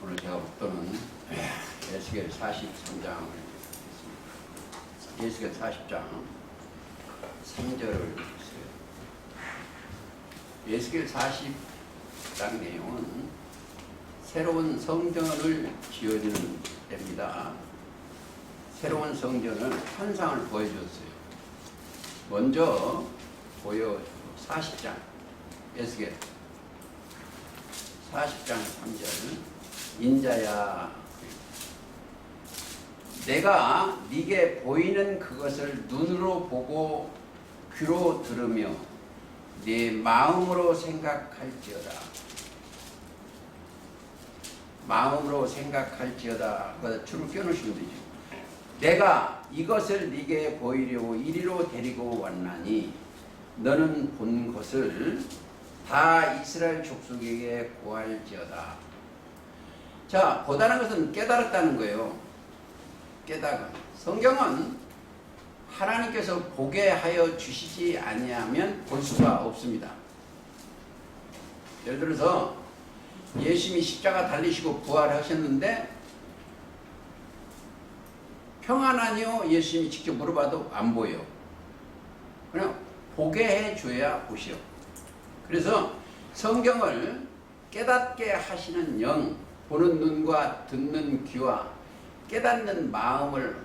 오늘 제가 목도는 에스겔 43장을 에스겔 40장 3절을 읽었어요. 에스겔 40장 내용은 새로운 성전을 지어주는 때입니다. 새로운 성전을 환상을 보여줬어요. 먼저 40장 에스겔 40장 3절 인자야 내가 네게 보이는 그것을 눈으로 보고 귀로 들으며 네 마음으로 생각할지어다. 마음으로 생각할지어다. 줄을 껴놓으시면 되죠. 내가 이것을 네게 보이려고 이리로 데리고 왔나니 너는 본 것을 다 이스라엘 족속에게 고할지어다. 자, 보다는 것은 깨달았다는 거예요. 깨달음. 성경은 하나님께서 보게 하여 주시지 아니하면 볼 수가 없습니다. 예를 들어서 예수님이 십자가 달리시고 부활하셨는데 평안하니요? 예수님이 직접 물어봐도 안 보여. 그냥 보게 해줘야 보시오. 그래서 성경을 깨닫게 하시는 영, 보는 눈과 듣는 귀와 깨닫는 마음을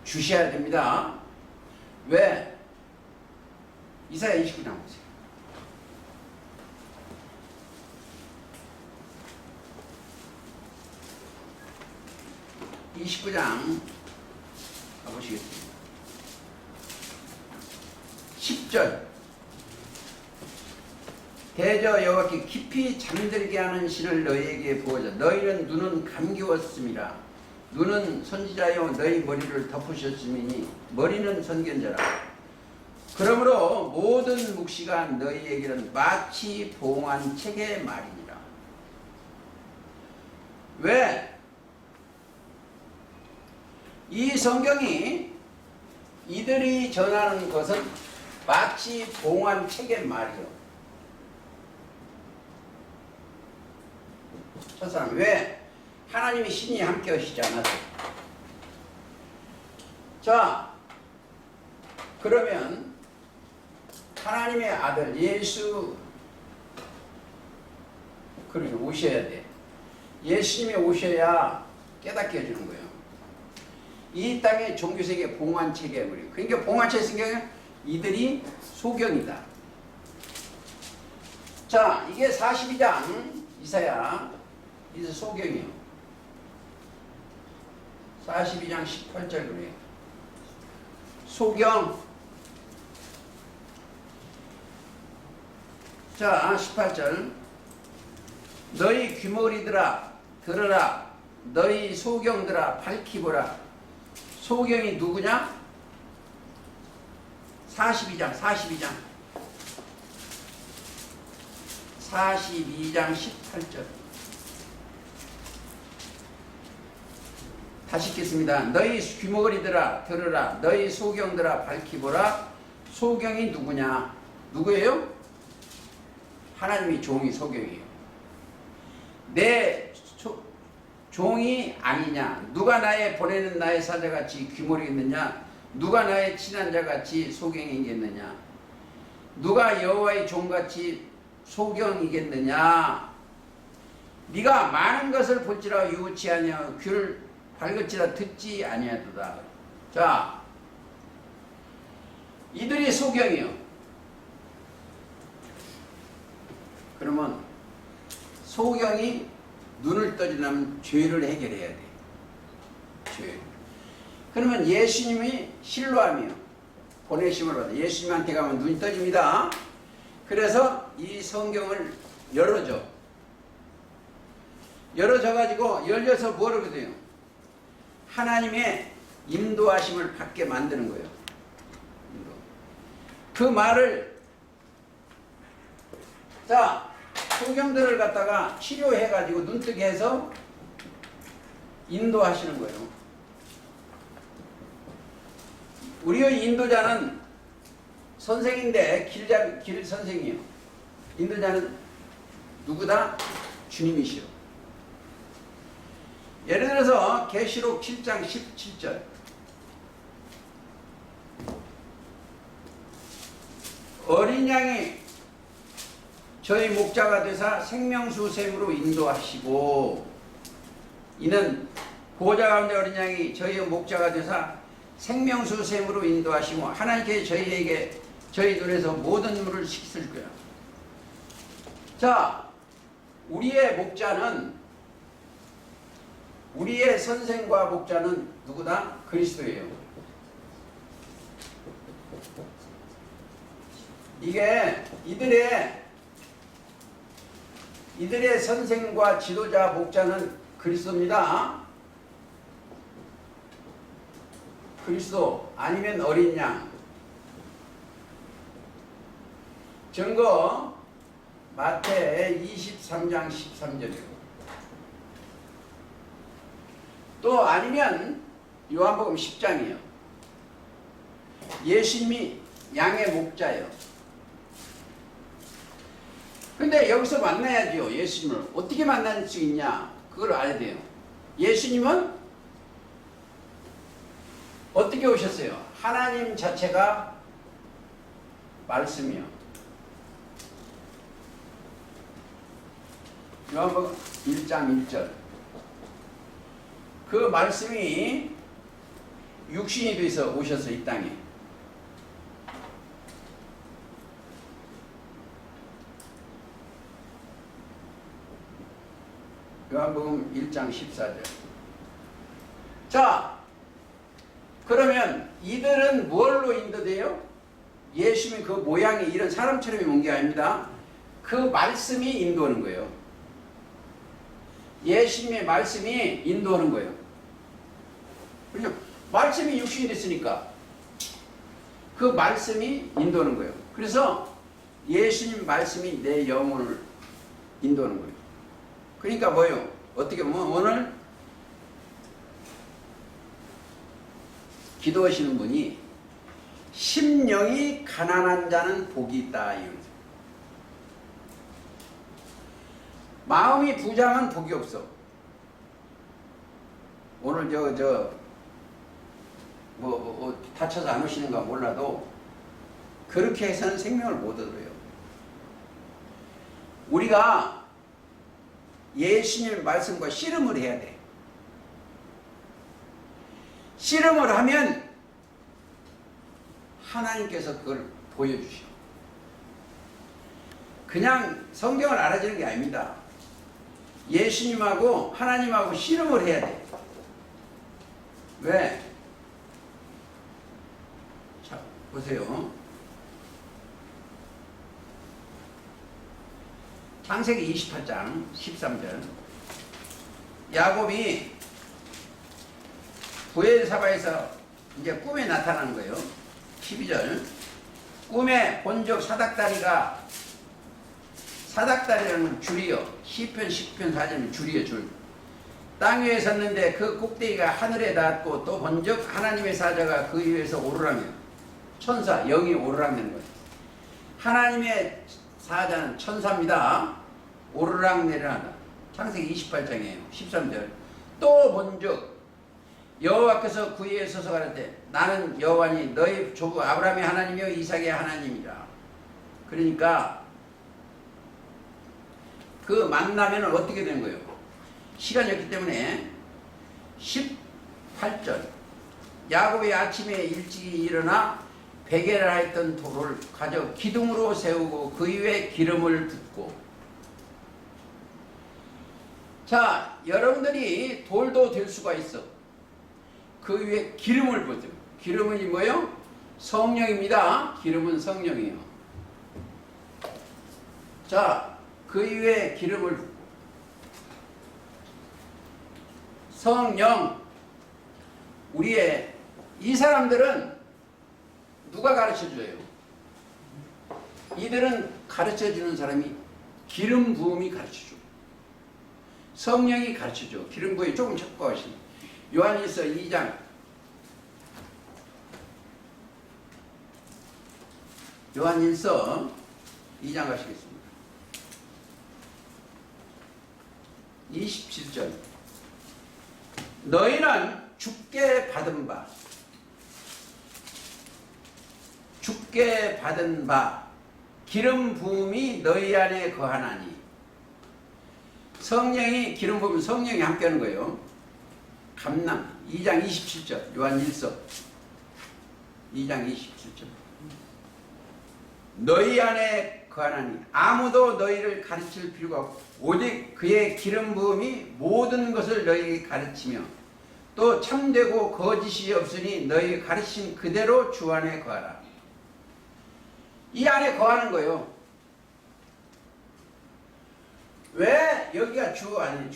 주셔야 됩니다. 왜? 이사야 29장 보세요. 가보시겠습니다. 10절 대저 여호와께 깊이 잠들게 하는 신을 너희에게 부어자. 너희는 눈은 감기웠음이라. 눈은 선지자여 너희 머리를 덮으셨음이니 머리는 선견자라. 그러므로 모든 묵시가 너희에게는 마치 봉한 책의 말이니라. 왜? 이 성경이 이들이 전하는 것은 마치 봉한 책의 말이요. 저 사람 왜? 하나님이 신이 함께 하시지 않아서. 자, 그러면 하나님의 아들 예수 그러니 오셔야 돼. 예수님이 오셔야 깨닫게 해주는 거예요. 이 땅의 종교세계 봉한 책의 물이. 그러니까 봉한 책 성경은 이들이 소경이다. 자, 이게 42장 이사야. 이제 소경이요. 42장 18절 그래요. 소경. 자, 18절. 너희 귀머리들아 들으라. 너희 소경들아 밝히 보라. 소경이 누구냐? 42장 18절. 다시 읽겠습니다. 너희 귀머거리들아 들으라. 너희 소경들아 밝히 보라. 소경이 누구냐? 누구예요? 하나님이 종이 소경이에요. 내 종이 아니냐? 누가 나의 보내는 나의 사자같이 귀머리겠느냐? 누가 나의 친한 자같이 소경이겠느냐? 누가 여호와의 종같이 소경이겠느냐? 네가 많은 것을 볼지라 유치 아니하고 귀를 밝을지라 듣지 아니하도다. 자, 이들이 소경이요. 그러면 소경이 눈을 떠지려면 죄를 해결해야 돼. 죄. 그러면 예수님이 실로하며 보내심을 받아. 예수님한테 가면 눈이 떠집니다. 그래서 이 성경을 열어줘. 열어줘가지고 열려서 뭐라고 돼요? 하나님의 인도하심을 받게 만드는 거예요. 그 말을 자 소경들을 갖다가 치료해가지고 눈뜨게 해서 인도하시는 거예요. 우리의 인도자는 선생인데 길 선생이에요. 인도자는 누구다? 주님이시오. 예를 들어서 계시록 7장 17절 어린 양이 저희 목자가 되사 생명수 샘으로 인도하시고 이는 보호자 가운데 어린 양이 저희의 목자가 되사 생명수 샘으로 인도하시고 하나님께 저희에게 저희 눈에서 모든 물을 씻을 거야. 자, 우리의 목자는 우리의 선생과 목자는 누구다? 그리스도예요. 이게 이들의 선생과 지도자 목자는 그리스도입니다. 그리스도 아니면 어린 양. 증거 마태 23장 13절이고 또 아니면 요한복음 10장이에요. 예수님이 양의 목자예요. 근데 여기서 만나야죠. 예수님을 어떻게 만날 수 있냐? 그걸 알아야 돼요. 예수님은 어떻게 오셨어요? 하나님 자체가 말씀이요. 요한복음 1장 1절 그 말씀이 육신이 돼서 오셔서 이 땅에 요한복음 1장 14절 자 그러면 이들은 뭘로 인도돼요? 예수님이 그 모양이 이런 사람처럼 온 게 아닙니다. 그 말씀이 인도하는 거예요. 예수님의 말씀이 인도하는 거예요. 그렇죠? 말씀이 육신이 됐으니까 그 말씀이 인도하는 거예요. 그래서 예수님 말씀이 내 영혼을 인도하는 거예요. 그러니까 뭐예요? 어떻게 보면 오늘 기도하시는 분이 심령이 가난한 자는 복이 있다. 마음이 부자면 복이 없어. 오늘 다쳐서 안 오시는가 몰라도 그렇게 해서는 생명을 못 얻어요. 우리가 예수님 말씀과 씨름을 해야 돼. 씨름을 하면 하나님께서 그걸 보여주셔. 그냥 성경을 알아주는 게 아닙니다. 예수님하고 하나님하고 씨름을 해야 돼. 왜? 자, 보세요. 창세기 28장 13절 야곱이 부엘사바에서 이제 꿈에 나타나는 거예요. 12절 꿈에 본적 사닥다리라는 줄이요. 시편 10편 4절은 줄이요. 줄. 땅 위에 섰는데 그 꼭대기가 하늘에 닿았고 또 본적 하나님의 사자가 그 위에서 오르락내려 천사 영이 오르락내는 거예요. 하나님의 사자는 천사입니다. 오르락내려한다. 창세기 28장이에요. 13절 또 본적 여호와께서 그 위에 서서 가라되 나는 여호와니 너희 조부 아브라함의 하나님이요 이삭의 하나님이라. 그러니까 그 만나면 어떻게 되는 거예요? 시간이 없기 때문에 18절 야곱이 아침에 일찍이 일어나 베개를 하였던 돌을 가져 기둥으로 세우고 그 위에 기름을 붓고. 자, 여러분들이 돌도 될 수가 있어. 그 위에 기름을 붓죠. 기름은 뭐예요? 성령입니다. 기름은 성령이에요. 자, 그 위에 기름을 붓고. 성령, 우리의 이 사람들은 누가 가르쳐줘요? 이들은 가르쳐주는 사람이 기름 부음이 가르쳐줘. 성령이 가르쳐줘. 기름 부음이 조금 척박하신. 요한일서 2장 요한일서 2장 가시겠습니다. 27절 너희는 주께 받은 바 기름 부음이 너희 안에 거하나니. 성령이 기름 부음, 성령이 함께하는 거예요. 감람 2장 27절 요한 1서 2장 27절. 너희 안에 거하나니 아무도 너희를 가르칠 필요가 없고 오직 그의 기름 부음이 모든 것을 너희에게 가르치며 또 참되고 거짓이 없으니 너희 가르친 그대로 주 안에 거하라. 이 안에 거하는 거예요. 왜 여기가 주 안에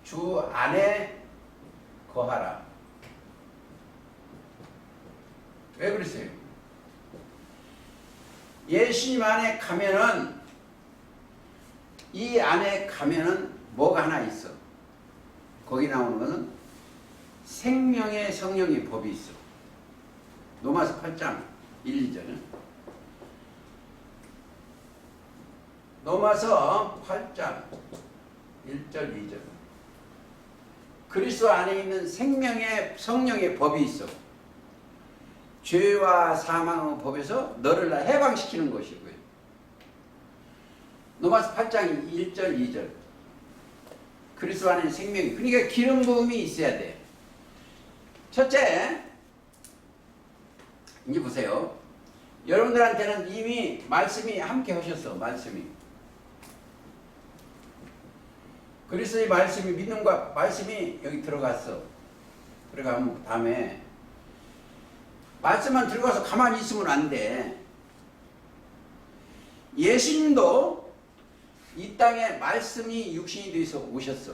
주 안에 거하라. 왜 그랬어요? 예수님 안에 가면은 이 안에 가면은 뭐가 하나 있어. 거기 나오는 것은 생명의 성령의 법이 있어. 로마서 8장 1, 2절은 로마서 8장 1절 2절 그리스도 안에 있는 생명의 성령의 법이 있어. 죄와 사망의 법에서 너를 해방시키는 것이고요. 로마서 8장 1절 2절 그리스도 안에 생명이, 그러니까 기름 부음이 있어야 돼. 첫째, 이제 보세요. 여러분들한테는 이미 말씀이 함께 하셨어. 말씀이 그리스도의 말씀이, 믿음과 말씀이 여기 들어갔어. 들어가면 다음에 말씀만 들어가서 가만히 있으면 안 돼. 예수님도 이 땅에 말씀이 육신이 되어서 오셨어.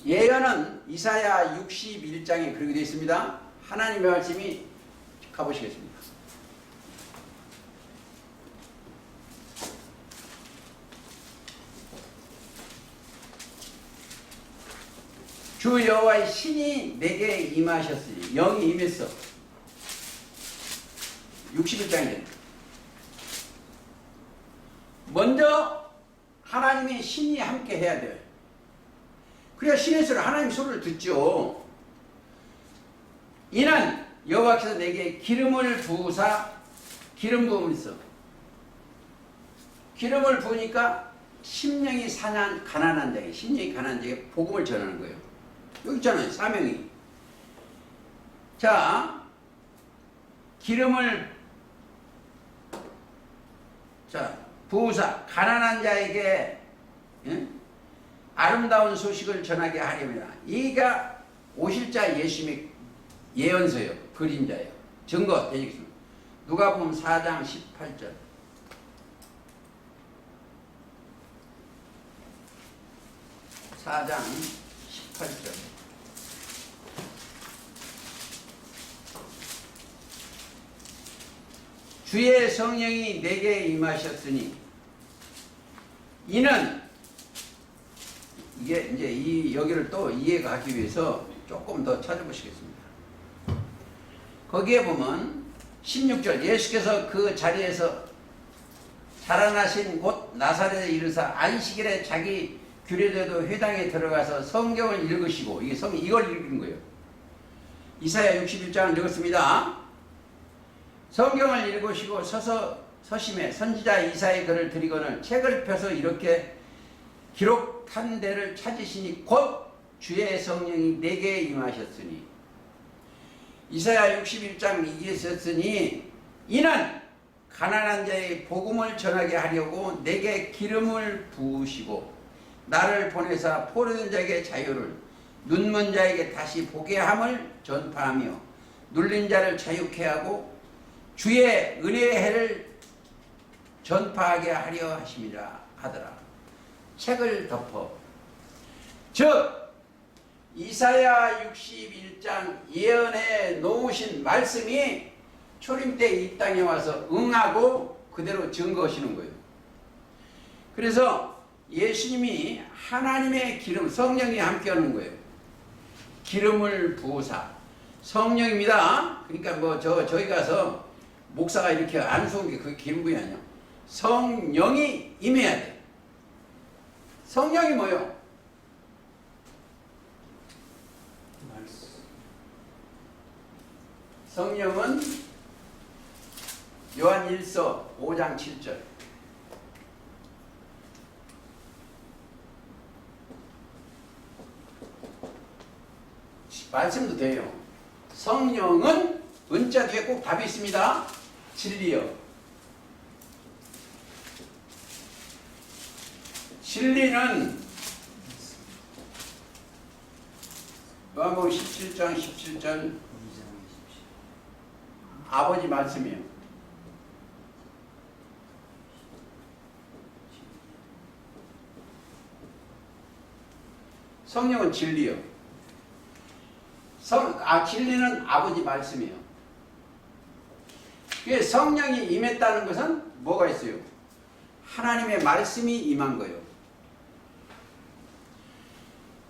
예언은 이사야 61장에 그렇게 되어 있습니다. 하나님의 말씀이 가보시겠습니다. 주 여호와의 신이 내게 임하셨으니, 영이 임했어. 61장이잖아요. 먼저 하나님의 신이 함께 해야 돼요. 그래야 신의 소리, 하나님 소리를 듣죠. 이는 여호와께서 내게 기름을 부으사, 기름 부음을 있어. 기름을 부으니까 심령이 가난한 자에게, 심령이 가난한 자에게 복음을 전하는 거예요. 여기 있잖아요, 사명이. 자, 기름을 부으사 가난한 자에게 아름다운 소식을 전하게 하렵니다. 이가 오실 자 예수님의 예언서예요. 그림자예요. 증거 되겠습니다. 누가복음 4장 18절. 주의 성령이 내게 임하셨으니, 이는, 이게 이제 여기를 또 이해하기 위해서 조금 더 찾아보시겠습니다. 거기에 보면 16절, 예수께서 그 자리에서 자라나신 곳 나사렛에 이르사 안식일에 자기 규례대로 회당에 들어가서 성경을 읽으시고, 이걸 읽은 거예요. 이사야 61장을 읽었습니다. 성경을 읽으시고 서심해 선지자 이사의 글을 드리거늘 책을 펴서 이렇게 기록한 데를 찾으시니 곧 주의 성령이 내게 임하셨으니. 이사야 61장 이기에 썼으니, 이는 가난한 자의 복음을 전하게 하려고 내게 기름을 부으시고 나를 보내사 포로된 자에게 자유를, 눈먼 자에게 다시 보게 함을 전파하며 눌린 자를 자유케 하고 주의 은혜의 해를 전파하게 하려 하더라. 책을 덮어. 즉 이사야 61장 예언해 놓으신 말씀이 초림 때 이 땅에 와서 응하고 그대로 증거하시는 거예요. 그래서 예수님이 하나님의 기름, 성령이 함께하는 거예요. 기름을 부으사, 성령입니다. 그러니까 저희 가서 목사가 이렇게 안 속은 게 그게 기름 부이 아니야. 성령이 임해야 돼. 성령이 뭐요? 성령은 요한 1서 5장 7절. 말씀도 돼요. 성령은 은자 뒤에 꼭 답이 있습니다. 진리요. 진리는 요한복음 17장 17절 아버지 말씀이에요. 성령은 진리요. 진리는 아버지 말씀이에요. 성령이 임했다는 것은 뭐가 있어요? 하나님의 말씀이 임한 거예요.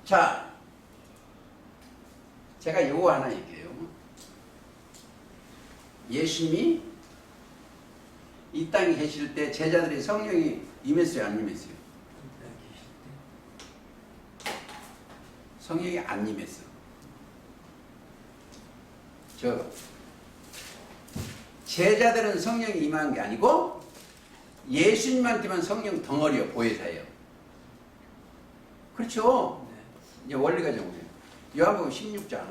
자, 제가 요거 하나 얘기해요. 예수님이 이 땅에 계실 때 제자들이 성령이 임했어요, 안 임했어요? 성령이 안 임했어. 제자들은 성령이 임한 게 아니고 예수님한테만 성령 덩어리요, 보혜사예요. 그렇죠? 이제 원리가 정해요. 요한복음 16장.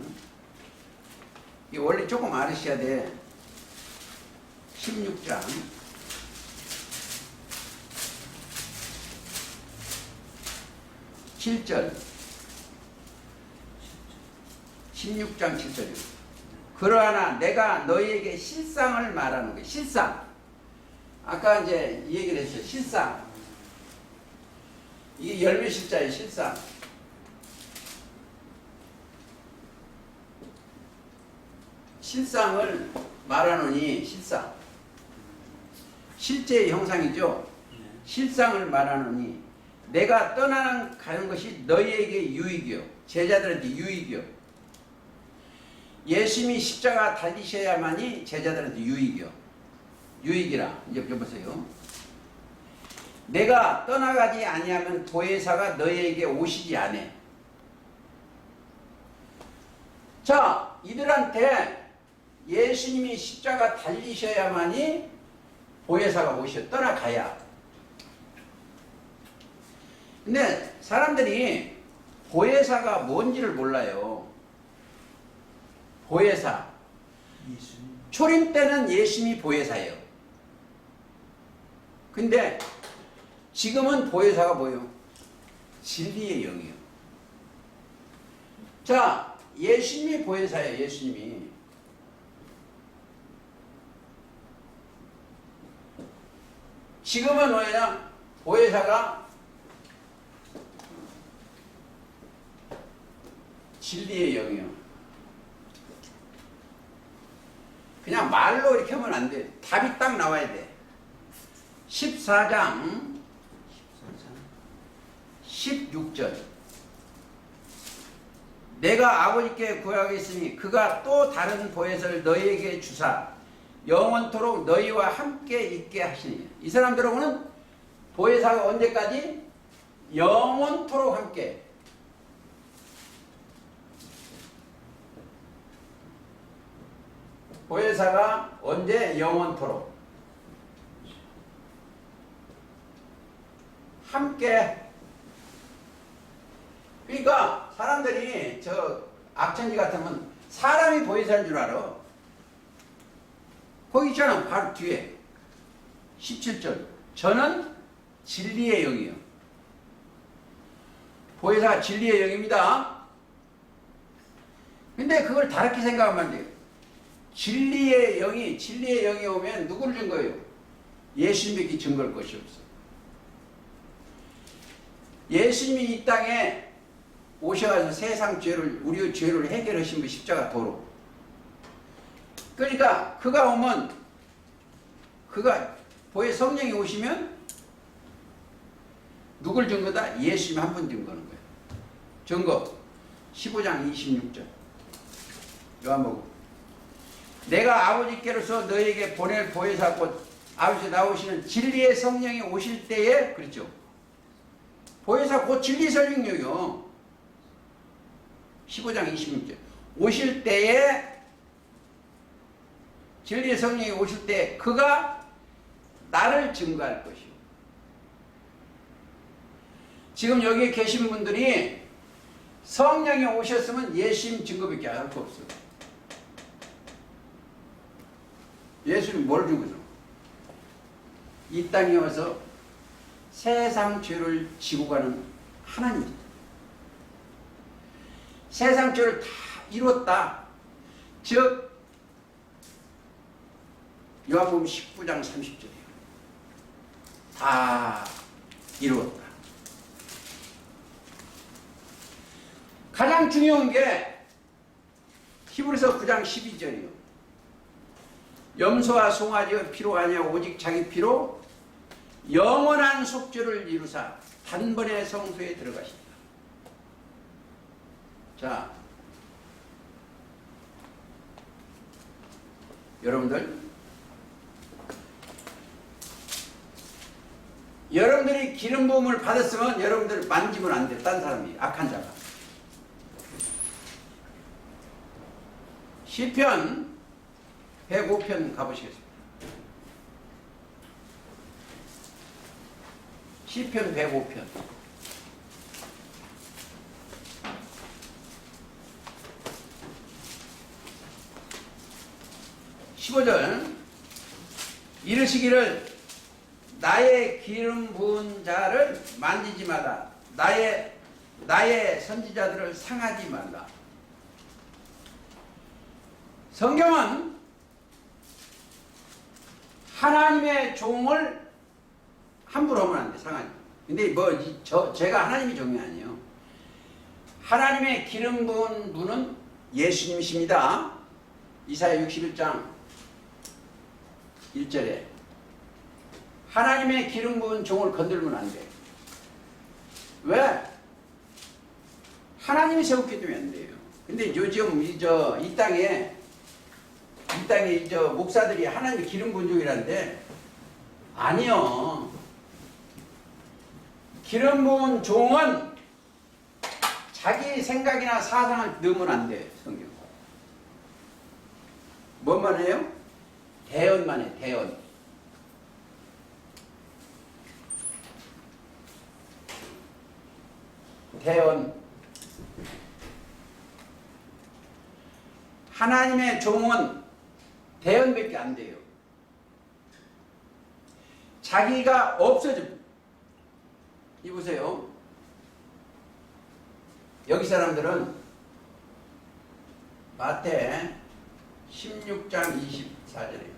이 원리 조금 알으셔야 돼. 16장. 7절. 16장 7절이요. 그러나 내가 너희에게 실상을 말하는 거예요. 실상. 아까 이제 이 얘기를 했어요. 실상. 이게 열매실자의 실상. 실상을 말하노니, 실상. 실제의 형상이죠. 실상을 말하노니 내가 떠나가는 것이 너희에게 유익이요. 제자들한테 유익이요. 예수님이 십자가 달리셔야만이 제자들한테 유익이요. 유익이라. 이제 보세요. 내가 떠나가지 아니하면 보혜사가 너희에게 오시지 않아. 자, 이들한테 예수님이 십자가 달리셔야만이 보혜사가 오셔. 떠나가야. 근데 사람들이 보혜사가 뭔지를 몰라요. 보혜사. 초림 때는 예수님이 보혜사예요. 근데 지금은 보혜사가 뭐예요? 진리의 영이에요. 자, 예수님이 보혜사예요. 예수님이. 지금은 뭐냐? 보혜사가 진리의 영이에요. 그냥 말로 이렇게 하면 안 돼. 답이 딱 나와야 돼. 14장 16절. 내가 아버지께 구하겠으니 그가 또 다른 보혜사를 너희에게 주사 영원토록 너희와 함께 있게 하시니. 이 사람들하고는 보혜사가 언제까지? 영원토록 함께. 보혜사가 언제? 영원토록 함께. 그러니까 사람들이 저 악천지 같으면 사람이 보혜사인 줄 알아. 거기 있잖아. 바로 뒤에 17절. 저는 진리의 영이요. 보혜사가 진리의 영입니다. 근데 그걸 다르게 생각하면 안 돼요. 진리의 영이 오면 누구를 증거해요? 예수님밖에 증거할 것이 없어. 예수님이 이 땅에 오셔서 세상 죄를, 우리의 죄를 해결하신 분 십자가 도로. 그러니까 그가 오면, 성령이 오시면 누굴 증거다? 예수님 한 분 증거하는 거예요. 증거 15장 26절 요한복음. 내가 아버지께로서 너희에게 보낼 보혜사 곧 아버지 나오시는 진리의 성령이 오실 때에, 그렇죠? 보혜사 곧 진리 설명료요. 15장 26절. 오실 때에 진리 성령이 오실 때 그가 나를 증거할 것이요. 지금 여기 계신 분들이 성령이 오셨으면 예수님 증거밖에 할 거 없어요. 예수님 뭘 증거죠? 이 땅에 와서 세상 죄를 지고 가는 하나님입니다. 세상 죄를 다 이뤘다. 즉 요한복음 19장 30절이에요. 다 이루었다. 가장 중요한 게 히브리서 9장 12절이요. 염소와 송아지의 피로 아니야 오직 자기 피로 영원한 속죄를 이루사 단번에 성소에 들어가신다. 자, 여러분들이 기름 부음을 받았으면 여러분들 만지면 안 돼. 딴 사람이 악한 자가. 시편 105편 가보시겠습니다. 시편 105편. 15절. 이르시기를 나의 기름 부은 자를 만지지 마라. 나의 선지자들을 상하지 말라. 성경은 하나님의 종을 함부로 하면 안 돼. 상하지. 근데 제가 하나님의 종이 아니에요. 하나님의 기름 부은 분은 예수님이십니다. 이사야 61장 1절에 하나님의 기름 부은 종을 건들면 안 돼. 왜? 하나님이 세웠기 때문에 안 돼요. 근데 요즘 이 땅에 목사들이 하나님의 기름 부은 종이라는데 아니요. 기름 부은 종은 자기 생각이나 사상을 넣으면 안 돼. 성경. 뭔만 해요? 대언만 해. 대언. 대언. 하나님의 종은 대언밖에 안 돼요. 자기가 없어집니다. 이 보세요. 여기 사람들은 마태 16장 24절에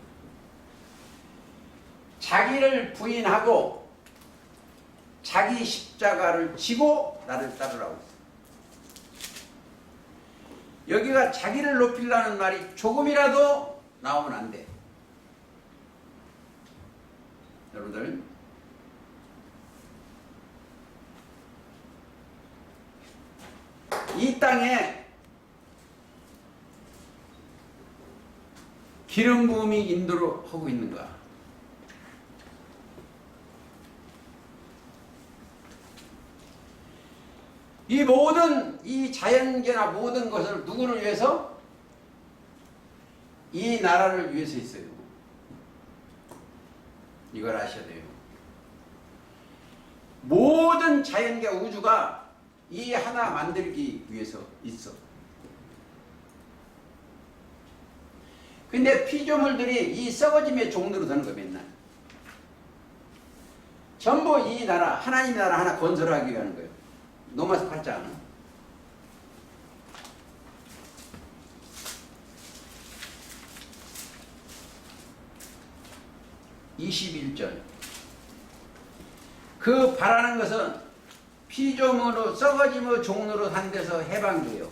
자기를 부인하고 자기 십자가를 지고 나를 따르라고 했어요. 여기가 자기를 높이려는 말이 조금이라도 나오면 안 돼. 여러분들, 이 땅에 기름 부음이 인도를 하고 있는가? 이 모든 이 자연계나 모든 것을 누구를 위해서? 이 나라를 위해서 있어요. 이걸 아셔야 돼요. 모든 자연계 우주가 이 하나 만들기 위해서 있어. 근데 피조물들이 이 썩어짐의 종로로 드는 거 맨날. 전부 이 나라, 하나님의 나라 하나 건설하기 위해 하는 거예요. 로마서 8장 21절. 그 바라는 것은 피조물로 썩어짐의 종로로 한 데서 해방돼요.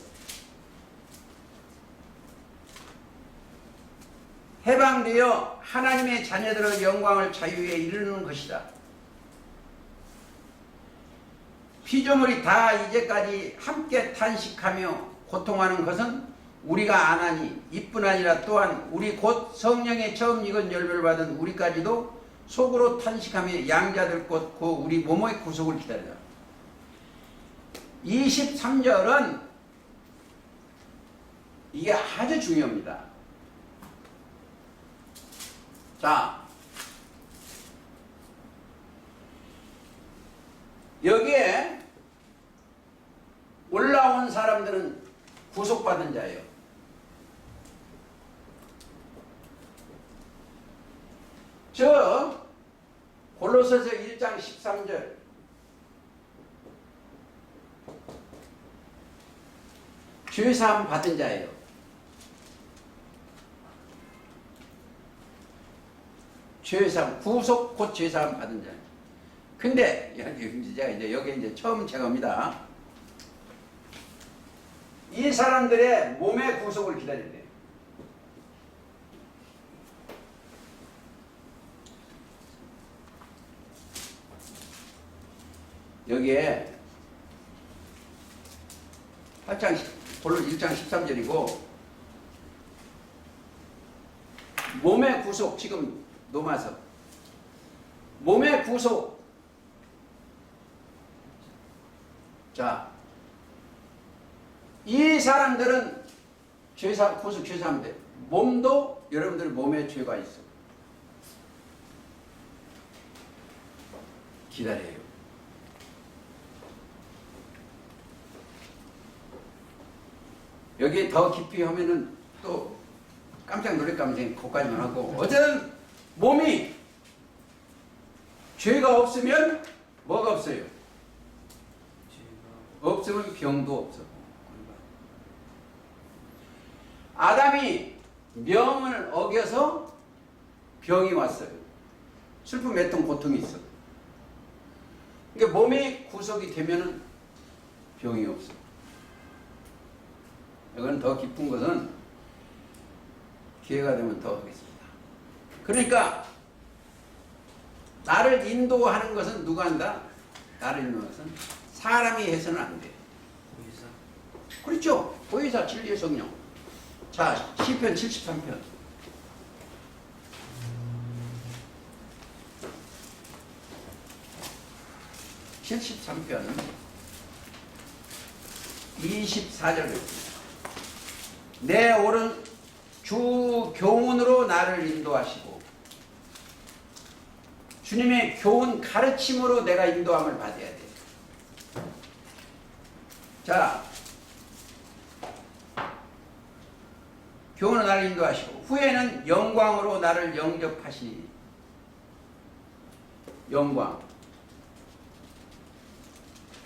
해방되어 하나님의 자녀들의 영광을 자유에 이르는 것이다. 피조물이 다 이제까지 함께 탄식하며 고통하는 것은 우리가 안 하니 이뿐 아니라 또한 우리 곧 성령의 처음 익은 열매를 받은 우리까지도 속으로 탄식하며 양자들 곧 그 우리 몸의 구속을 기다리다. 23절은 이게 아주 중요합니다. 자, 여기에 올라온 사람들은 구속받은 자예요. 저 골로새서 1장 13절 죄사함 받은 자예요. 죄사함, 구속 곧 죄사함 받은 자예요. 근데 여기 이제 처음 제가입니다. 이 사람들의 몸의 구속을 기다려야 돼요. 여기에 8장 본론 1장 13절이고 몸의 구속 지금 노마서 몸의 구속. 자, 이 사람들은 구속 죄사하면 돼. 몸도 여러분들 몸에 죄가 있어. 기다려요. 여기에 더 깊이 하면은 또 깜짝 놀랄까 하면 거기까지만 하고, 어쨌든 몸이 죄가 없으면 뭐가 없어요? 없으면 병도 없어. 아담이 명을 어겨서 병이 왔어요. 슬픔, 애통, 고통이 있어. 그러니까 몸이 구속이 되면은 병이 없어. 이건 더 깊은 것은 기회가 되면 더 하겠습니다. 그러니까 나를 인도하는 것은 누가 한다? 나를 인도하는 것은 사람이 해서는 안 돼. 보혜사. 그렇죠. 보혜사 진리의 성령. 자, 시편 73편. (73편) 24절 내 오른 주 교훈으로 나를 인도하시고, 주님의 교훈 가르침으로 내가 인도함을 받아야 돼. 자, 교훈으로 나를 인도하시고 후에는 영광으로 나를 영접하시니. 영광.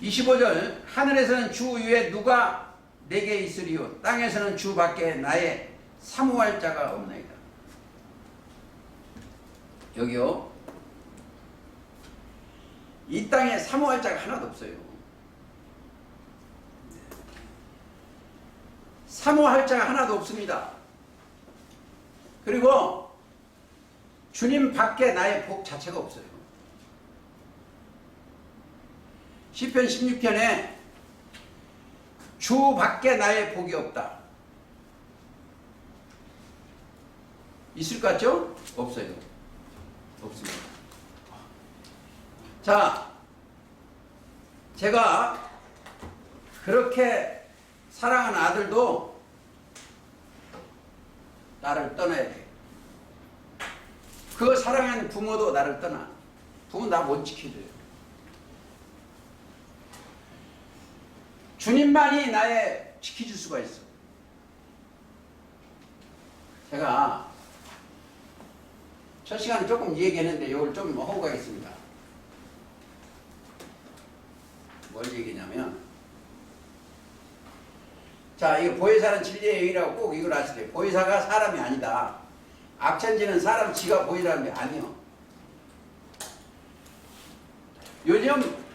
25절 하늘에서는 주 위에 누가 내게 있으리요 땅에서는 주 밖에 나의 사모할 자가 없나이다. 여기요, 이 땅에 사모할 자가 하나도 없어요. 사모할 자가 하나도 없습니다. 그리고 주님 밖에 나의 복 자체가 없어요. 시편 16편에 주 밖에 나의 복이 없다. 있을 것 같죠? 없어요. 없습니다. 자, 제가 그렇게 사랑하는 아들도 나를 떠나야 돼. 그 사랑하는 부모도 나를 떠나. 부모 나 못 지켜줘요. 주님만이 나의 지켜줄 수가 있어. 제가 첫 시간에 조금 얘기했는데 이걸 좀 하고 가겠습니다. 뭘 얘기냐면, 자, 이거 보혜사는 진리의 영이라고 꼭 이걸 아셔야 돼요. 보혜사가 사람이 아니다. 악천지는 사람 지가 보혜사라는 게 아니요. 요즘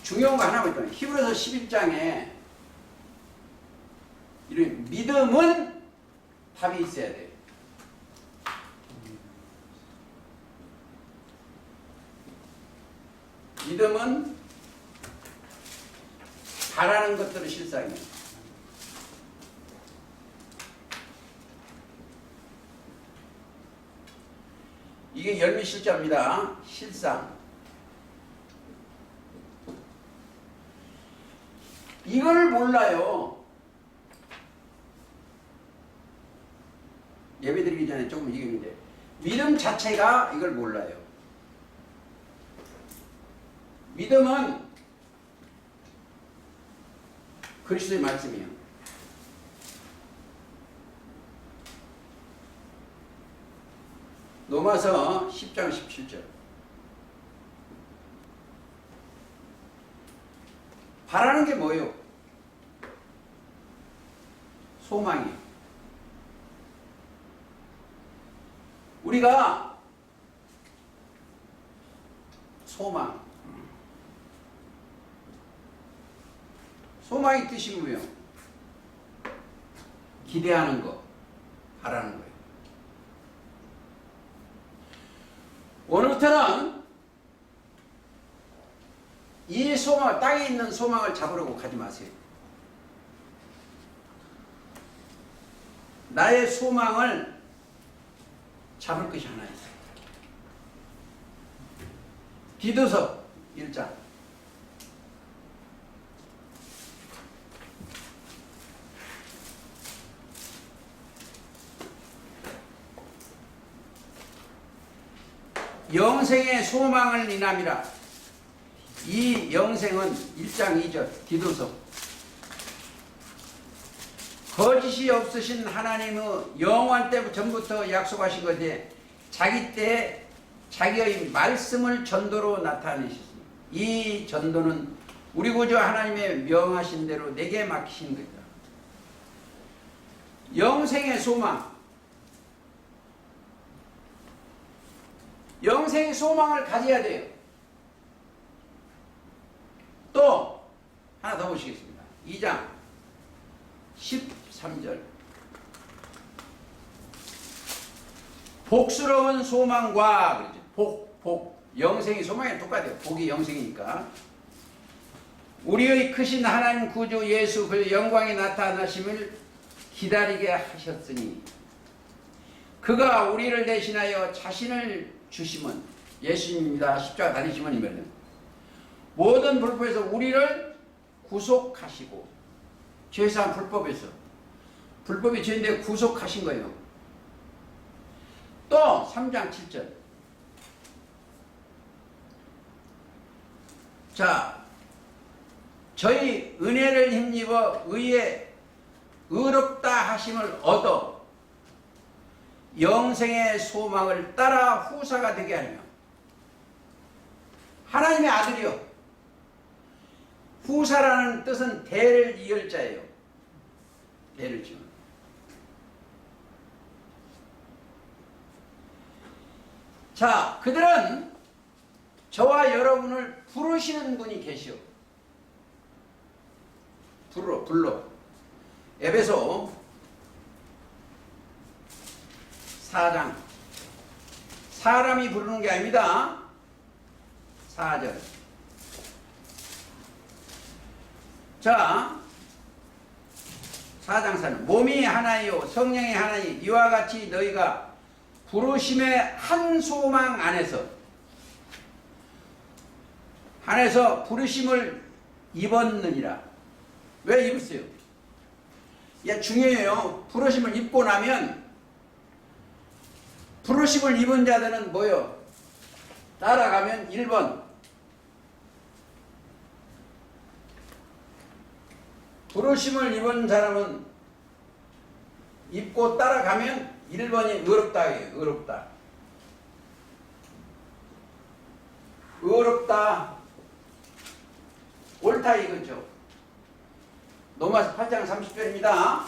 중요한 거 하나만 있다. 히브리서 11장에 이런 믿음은 답이 있어야 돼요. 믿음은 바라는 것들은 실상이에요. 이게 열미실자입니다. 실상. 이걸 몰라요. 예배 드리기 전에 조금 얘기했는데 믿음 자체가 이걸 몰라요. 믿음은 그리스도의 말씀이에요. 로마서 10장 17절. 바라는 게 뭐예요? 소망이에요. 우리가 소망의 뜻이 뭐예요? 기대하는 거, 바라는 거예요. 오늘부터는 이 소망, 땅에 있는 소망을 잡으려고 가지 마세요. 나의 소망을 잡을 것이 하나 있어요. 디도서 1장. 영생의 소망을 인함이라. 이 영생은 1장 2절 디도서. 거짓이 없으신 하나님의 영원 때 전부터 약속하신 것에 자기 때 자기의 말씀을 전도로 나타내셨습니다. 이 전도는 우리 구주 하나님의 명하신 대로 내게 맡기신 것이다. 영생의 소망. 영생의 소망을 가져야 돼요. 또 하나 더 보시겠습니다. 2장 13절. 복스러운 소망과 그러죠. 복. 영생의 소망이 똑같아요. 복이 영생이니까. 우리의 크신 하나님 구주 예수 그 영광이 나타나심을 기다리게 하셨으니 그가 우리를 대신하여 자신을 주심은 예수님입니다. 십자가 달리심은 이면은 모든 불법에서 우리를 구속하시고 죄사한 불법이 죄인데 구속하신 거예요. 또 3장 7절. 자, 저희 은혜를 힘입어 의에 의롭다 하심을 얻어 영생의 소망을 따라 후사가 되게 하며. 하나님의 아들이요. 후사라는 뜻은 대를 이을 자예요. 대를 지은. 자, 그들은 저와 여러분을 부르시는 분이 계시오. 불러. 에베소 4장. 사람이 부르는 게 아닙니다. 4절. 자, 4장 4절. 몸이 하나이요 성령이 하나니 이와 같이 너희가 부르심의 한 소망 안에서 부르심을 입었느니라. 왜 입었어요? 이게 중요해요. 부르심을 입고 나면 부르심을 입은 자들은 뭐요? 따라가면 1번. 부르심을 입은 사람은 입고 따라가면 1번이 의롭다예요. 의롭다. 의롭다. 옳다 이거죠. 로마서 8장 30절입니다.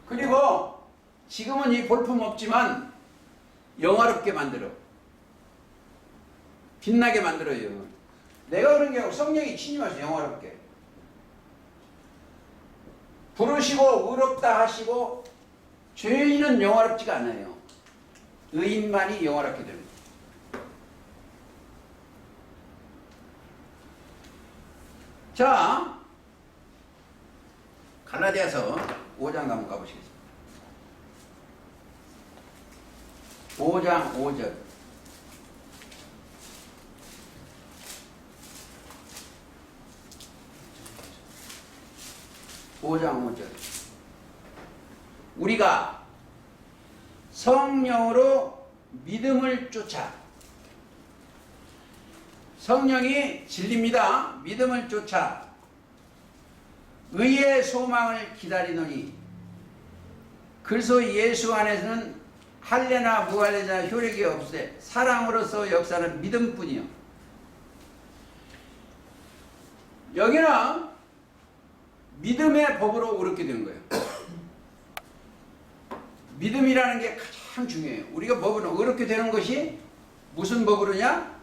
그리고 지금은 이 볼품 없지만 영화롭게 만들어. 빛나게 만들어요. 내가 그런 게 아니고 성령이 침임하셔. 영화롭게. 부르시고 의롭다 하시고 죄인은 영화롭지가 않아요. 의인만이 영화롭게 됩니다. 자, 갈라디아서 5장 한번 가보시겠습니다. 5장 5절. 5장 5절. 우리가 성령으로 믿음을 쫓아. 성령이 진리입니다. 믿음을 쫓아 의의 소망을 기다리노니. 그래서 예수 안에서는 할례나 무할례나 효력이 없으되 사랑으로서 역사는 믿음뿐이요. 여기는 믿음의 법으로 그렇게 되는 거예요. 믿음이라는 게 가장 중요해요. 우리가 법으로 그렇게 되는 것이 무슨 법으로냐?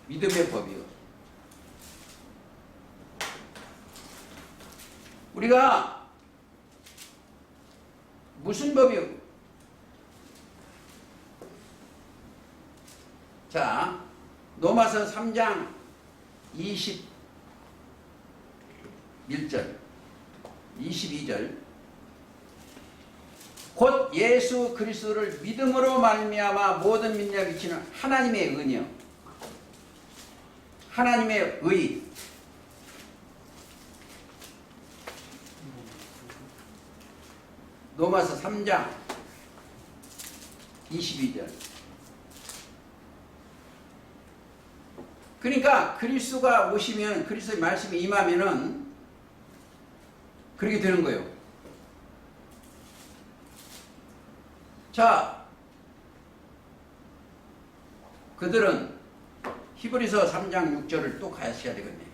믿음의 법이요. 우리가 무슨 법이요? 자, 로마서 3장 21절 22절. 곧 예수 그리스도를 믿음으로 말미암아 모든 민족이 비치는 하나님의 은이요. 하나님의 의. 로마서 3장 22절. 그러니까 그리스도가 오시면, 그리스도의 말씀이 임하면은 그렇게 되는 거예요. 자, 그들은 히브리서 3장 6절을 또 가셔야 되겠네.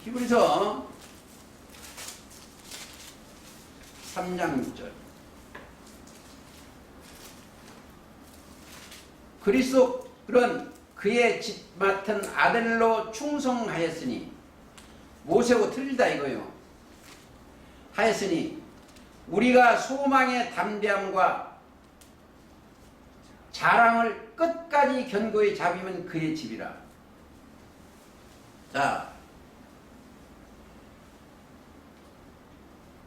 히브리서 3장 6절. 그리스도는 그의 집 맡은 아들로 충성하였으니, 모세하고 틀리다 이거요. 하였으니 우리가 소망의 담대함과 자랑을 끝까지 견고히 잡으면 그의 집이라. 자,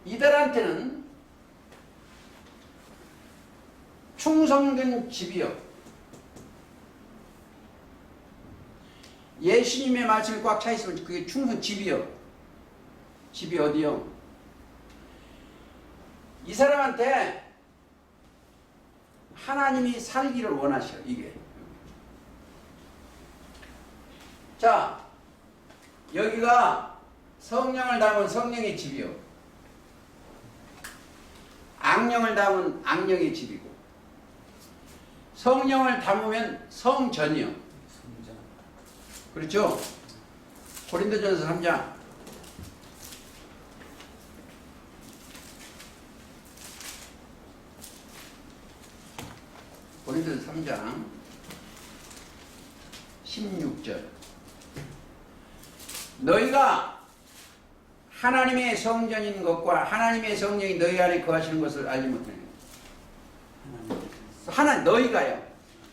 이들한테는 충성된 집이요. 예수님의 말씀이 꽉 차 있으면 그게 충성 집이요. 집이 어디요? 이 사람한테 하나님이 살기를 원하셔. 이게. 자, 여기가 성령을 담은 성령의 집이요. 악령을 담은 악령의 집이고, 성령을 담으면 성전이요. 그렇죠? 고린도전서 3장. 고린도전서 3장 16절. 너희가 하나님의 성전인 것과 하나님의 성령이 너희 안에 거하시는 것을 알지 못하느냐. 너희가요.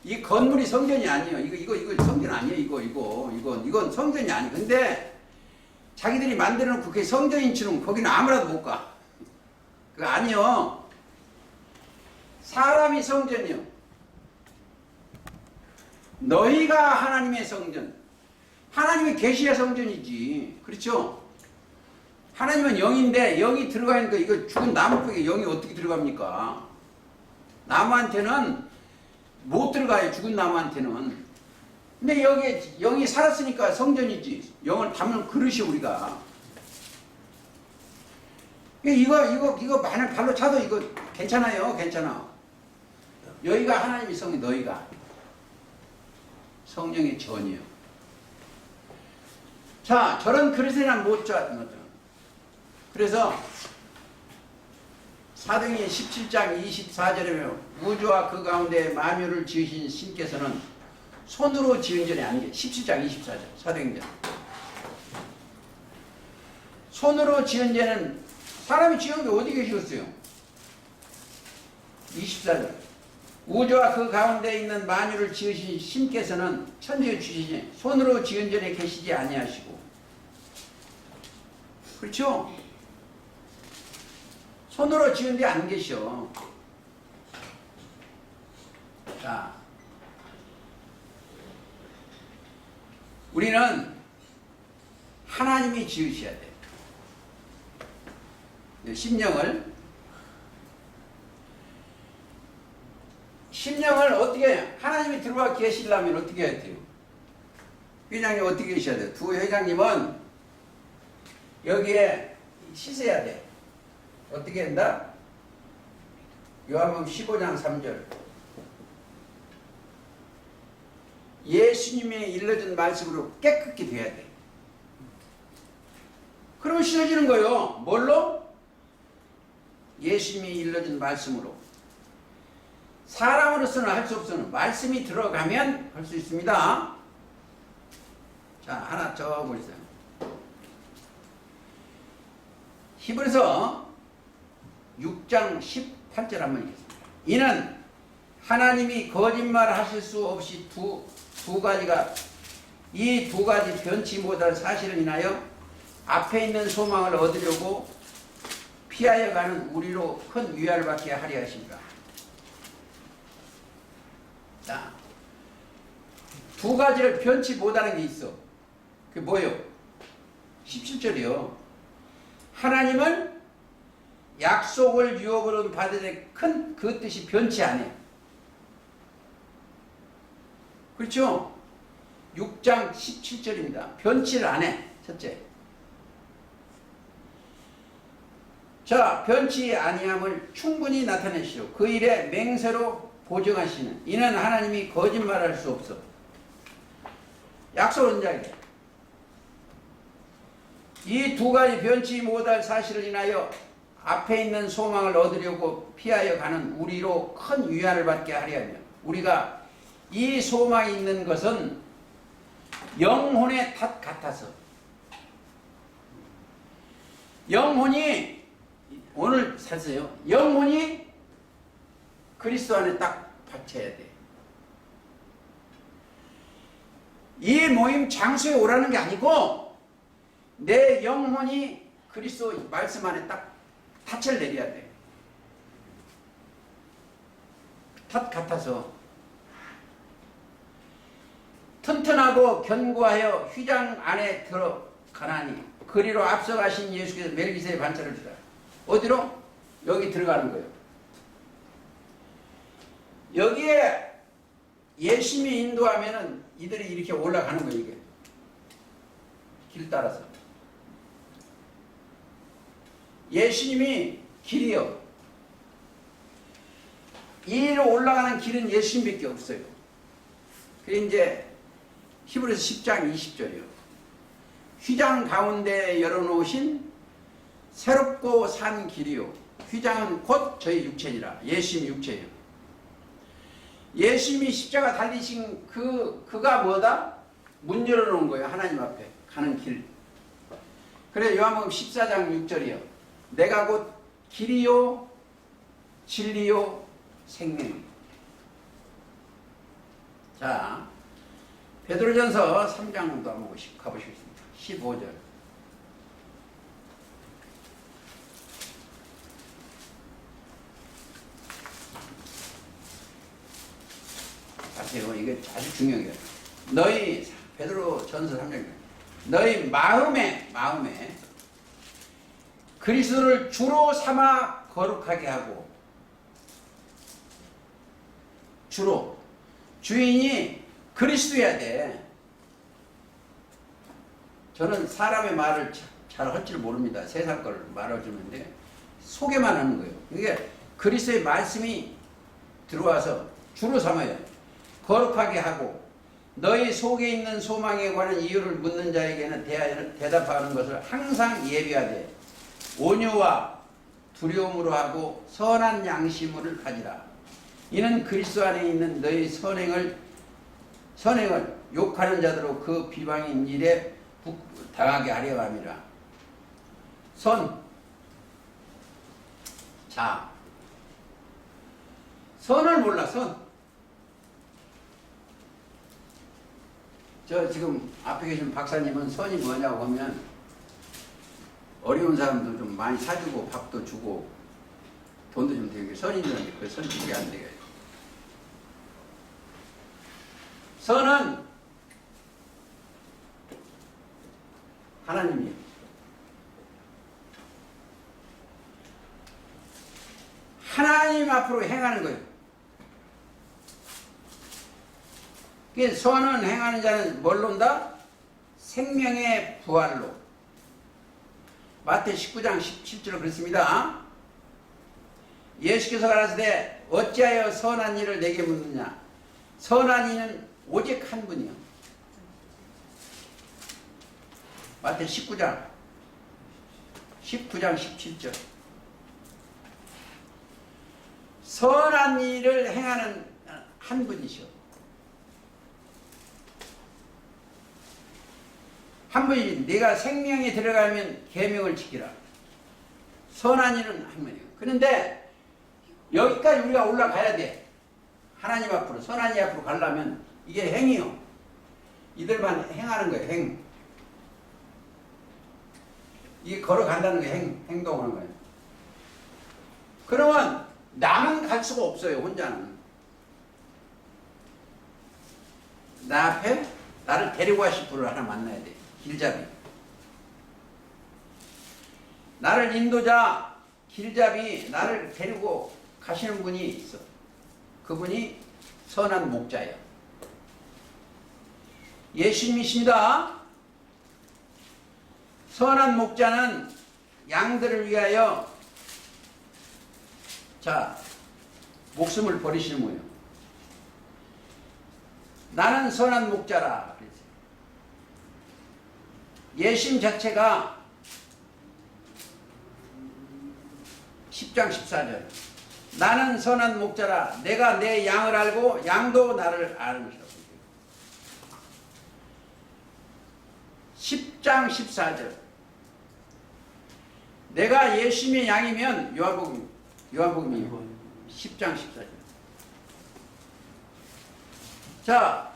이 건물이 성전이 아니에요. 이거 성전 아니에요. 이건 성전이 아니에요. 근데 자기들이 만들어 놓고 그게 성전인 줄은 거기는 아무라도 못 가. 그거 아니요. 사람이 성전이요. 너희가 하나님의 성전. 하나님이 계시야 성전이지. 그렇죠? 하나님은 영인데 영이 들어가 있는 거, 이거 죽은 나무 속에 영이 어떻게 들어갑니까? 나무한테는 못 들어가요. 죽은 나무한테는. 근데 여기 영이 살았으니까 성전이지. 영을 담는 그릇이 우리가. 이거 만약 발로 차도 이거 괜찮아요. 괜찮아. 여기가 하나님의 성이, 너희가 성령의 전이요. 자, 저런 그릇에는 못 자. 그래서 사도행전 17장 24절에 보면 우주와 그 가운데 만유를 지으신 신께서는 손으로 지은 전에 아닌 게 17장 24절 사도행전. 손으로 지은 전에는 사람이 지은 게 어디 계시겠어요? 24절. 우주와 그 가운데 있는 만유를 지으신 신께서는 천지에 주시니 손으로 지은 전에 계시지 아니하시고. 그렇죠? 손으로 지은 데 안 계셔. 자, 우리는 하나님이 지으셔야 돼. 심령을 어떻게 하나님이 들어와 계시려면 어떻게 해야 돼요? 회장님 어떻게 계셔야 돼요? 두 회장님은 여기에 씻어야 돼. 어떻게 한다? 요한복음 15장 3절. 예수님이 일러준 말씀으로 깨끗게 돼야 돼. 그러면 씻어지는 거예요. 뭘로? 예수님이 일러준 말씀으로. 사람으로서는 할 수 없어는 말씀이 들어가면 할 수 있습니다. 자, 하나 더 보세요. 히브리서 6장 18절 한번 읽겠습니다. 이는 하나님이 거짓말 하실 수 없이 이 두 가지 변치 못할 사실을 인하여 앞에 있는 소망을 얻으려고 피하여 가는 우리로 큰 위안을 받게 하려 하십니다. 자, 두 가지를 변치 못하는 게 있어. 그게 뭐예요? 17절이요. 하나님은 약속을 유업으로 받으되 큰 그 뜻이 변치 않아요. 그렇죠? 6장 17절입니다. 변치를 안 해. 첫째. 자, 변치 아니함을 충분히 나타내시오. 그 일에 맹세로 보증하시는 이는 하나님이 거짓말할 수 없어. 약속은 자에게 이 두 가지 변치 못할 사실을 인하여 앞에 있는 소망을 얻으려고 피하여 가는 우리로 큰 위안을 받게 하려 하며 우리가 이 소망이 있는 것은 영혼의 탓 같아서 영혼이 오늘 사세요. 영혼이 그리스도 안에 딱 받쳐야 돼. 이 모임 장소에 오라는 게 아니고 내 영혼이 그리스도 말씀 안에 딱 닻을 내려야 돼. 탓 같아서 튼튼하고 견고하여 휘장 안에 들어가나니 그리로 앞서가신 예수께서 멜기세의 반차를 주라. 어디로? 여기 들어가는 거예요. 여기에 예수님이 인도하면은 이들이 이렇게 올라가는 거예요. 이게 길 따라서 예수님이 길이요. 이리로 올라가는 길은 예수님밖에 없어요. 그게 이제 히브리서 10장 20절이요. 휘장 가운데 열어놓으신 새롭고 산 길이요. 휘장은 곧 저희 육체니라. 예수님 육체예요. 예수님이 십자가 달리신 그가 뭐다? 문 열어놓은 거예요. 하나님 앞에 가는 길. 그래 요한복음 14장 6절이요. 내가 곧 길이요 진리요 생명이요. 자, 베드로전서 3장도 한번 가보시겠습니다. 15절. 아세요? 이게 아주 중요해요. 너희 베드로전서 3장. 너희 마음에 그리스도를 주로 삼아 거룩하게 하고 주로 주인이 그리스도여야 돼. 저는 사람의 말을 잘 할 줄 모릅니다. 세상 걸 말해주는데 소개만 하는 거예요. 이게 그리스도의 말씀이 들어와서 주로 삼아요. 거룩하게 하고 너희 속에 있는 소망에 관한 이유를 묻는 자에게는 대답하는 것을 항상 예비하되 온유와 두려움으로 하고 선한 양심을 가지라. 이는 그리스도 안에 있는 너희 선행을 욕하는 자들로 그 비방인 일에 당하게 하려 함이라. 자, 선을 몰라. 저 지금 앞에 계신 박사님은 선이 뭐냐고 하면 어려운 사람도 좀 많이 사주고 밥도 주고 돈도 좀 되게 선인 줄 알는데 그 선이 안 돼요. 선은 하나님이에요. 하나님 앞으로 행하는 거예요. 그 선은 행하는 자는 뭘로 온다? 생명의 부활로. 마태 19장 17절 그렇습니다. 예수께서 가라사대 어찌하여 선한 일을 내게 묻느냐. 선한 이는 오직 한 분이요. 마태 19장 17절. 선한 일을 행하는 한 분이시오. 한 분이 네가 생명에 들어가면 계명을 지키라. 선한 일은 한 분이에요. 그런데 여기까지 우리가 올라가야 돼. 하나님 앞으로, 선한 이 앞으로 가려면 이게 행이요. 이들만 행하는 거예요. 행. 이게 걸어간다는 게 행동하는 거예요. 그러면 나는 갈 수가 없어요. 혼자는. 나 앞에 나를 데리고 가실 분을 하나 만나야 돼. 길잡이. 나를 인도자, 길잡이, 나를 데리고 가시는 분이 있어. 그분이 선한 목자예요. 예수님이십니다. 선한 목자는 양들을 위하여 목숨을 버리시는 거예요. 나는 선한 목자라. 예수님 자체가 10장 14절 나는 선한 목자라 내가 내 양을 알고 양도 나를 아는 것이라고. 10장 14절 내가 예수님의 양이면 요한복음이 10장 14절. 자,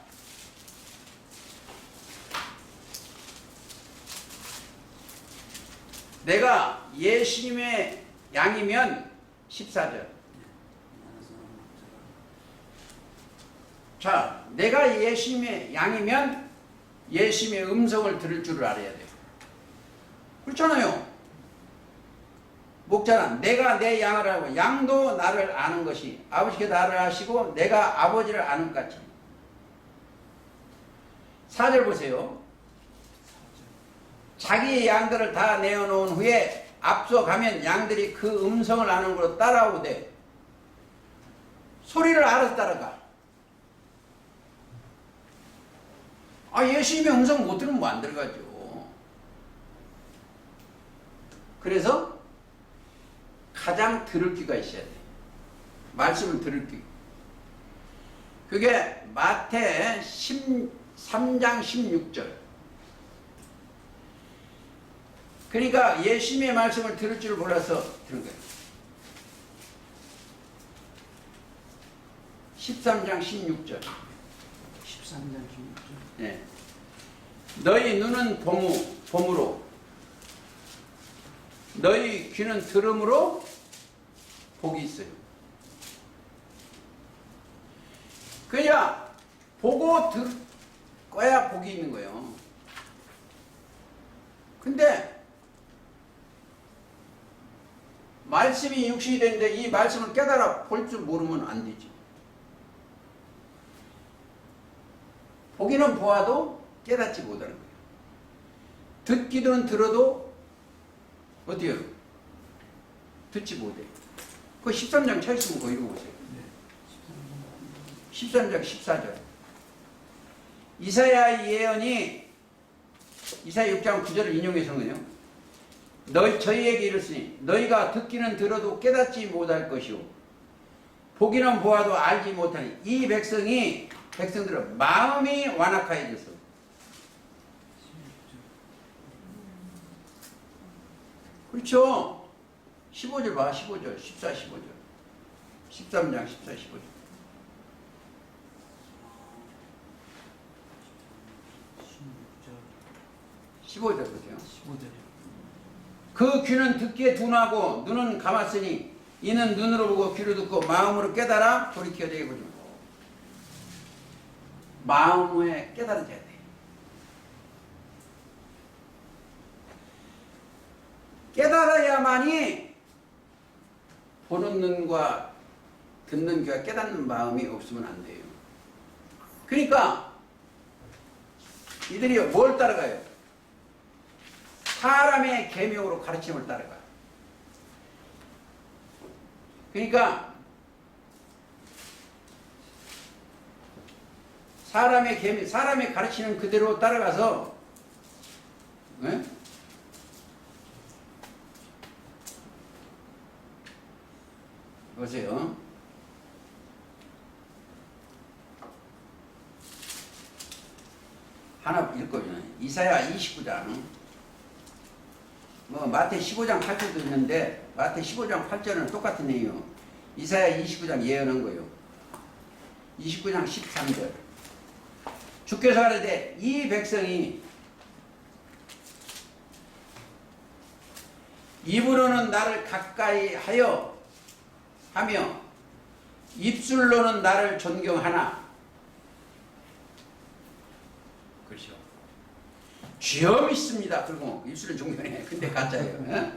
내가 예수님의 양이면 14절. 자, 내가 예수님의 양이면 예수님의 음성을 들을 줄을 알아야 돼요. 그렇잖아요. 목자는 내가 내 양을 알고 양도 나를 아는 것이 아버지께 나를 아시고 내가 아버지를 아는 것 같이. 4절 보세요. 자기의 양들을 다 내어놓은 후에 앞서가면 양들이 그 음성을 아는 걸로 따라오되 소리를 알아서 따라가. 예수님의 음성 못 들으면 안 들어가죠. 그래서 가장 들을 귀가 있어야 돼. 말씀을 들을 귀. 그게 마태 3장 16절. 그러니까 예수님의 말씀을 들을 줄 몰라서 들은 거예요. 13장 16절. 13장 16절. 네. 너희 눈은 봄으로 너희 귀는 들음으로 복이 있어요. 그냥 보고 들어야 복이 있는 거예요. 근데 말씀이 육신이 되는데 이 말씀을 깨달아 볼 줄 모르면 안 되지. 보기는 보아도 깨닫지 못하는 거예요. 듣기는 들어도 어때요? 듣지 못해요. 그 13장 찾으시면 그거 읽어보세요. 13장 14절. 이사야의 예언이 이사야 6장 9절을 인용해서 거예요. 저희에게 이르으니 너희가 듣기는 들어도 깨닫지 못할 것이요 보기는 보아도 알지 못하니 이 백성들은 마음이 완악하여졌어. 그렇죠? 15절 봐. 15절 14, 15절 13장 14, 15절 15절 보세요. 15절이요. 그 귀는 듣기에 둔하고 눈은 감았으니 이는 눈으로 보고 귀로 듣고 마음으로 깨달아 돌이켜 되게 보죠. 마음에 깨달아져야 돼. 깨달아야만이 보는 눈과 듣는 귀와 깨닫는 마음이 없으면 안 돼요. 그러니까 이들이 뭘 따라가요? 사람의 계명으로 가르침을 따라가요. 그러니까 사람의 계명, 사람의 가르치는 그대로 따라가서 네? 보세요. 하나 읽거든요. 이사야 29장. 뭐 마태 15장 8절도 있는데 마태 15장 8절은 똑같은 내용이요. 이사야 29장 예언한 거예요. 29장 13절. 주께서 하시되 이 백성이 입으로는 나를 가까이 하며 입술로는 나를 존경하나 그렇죠. 죄엄 있습니다. 그리고 입술은 존경해. 근데 가짜예요. 에?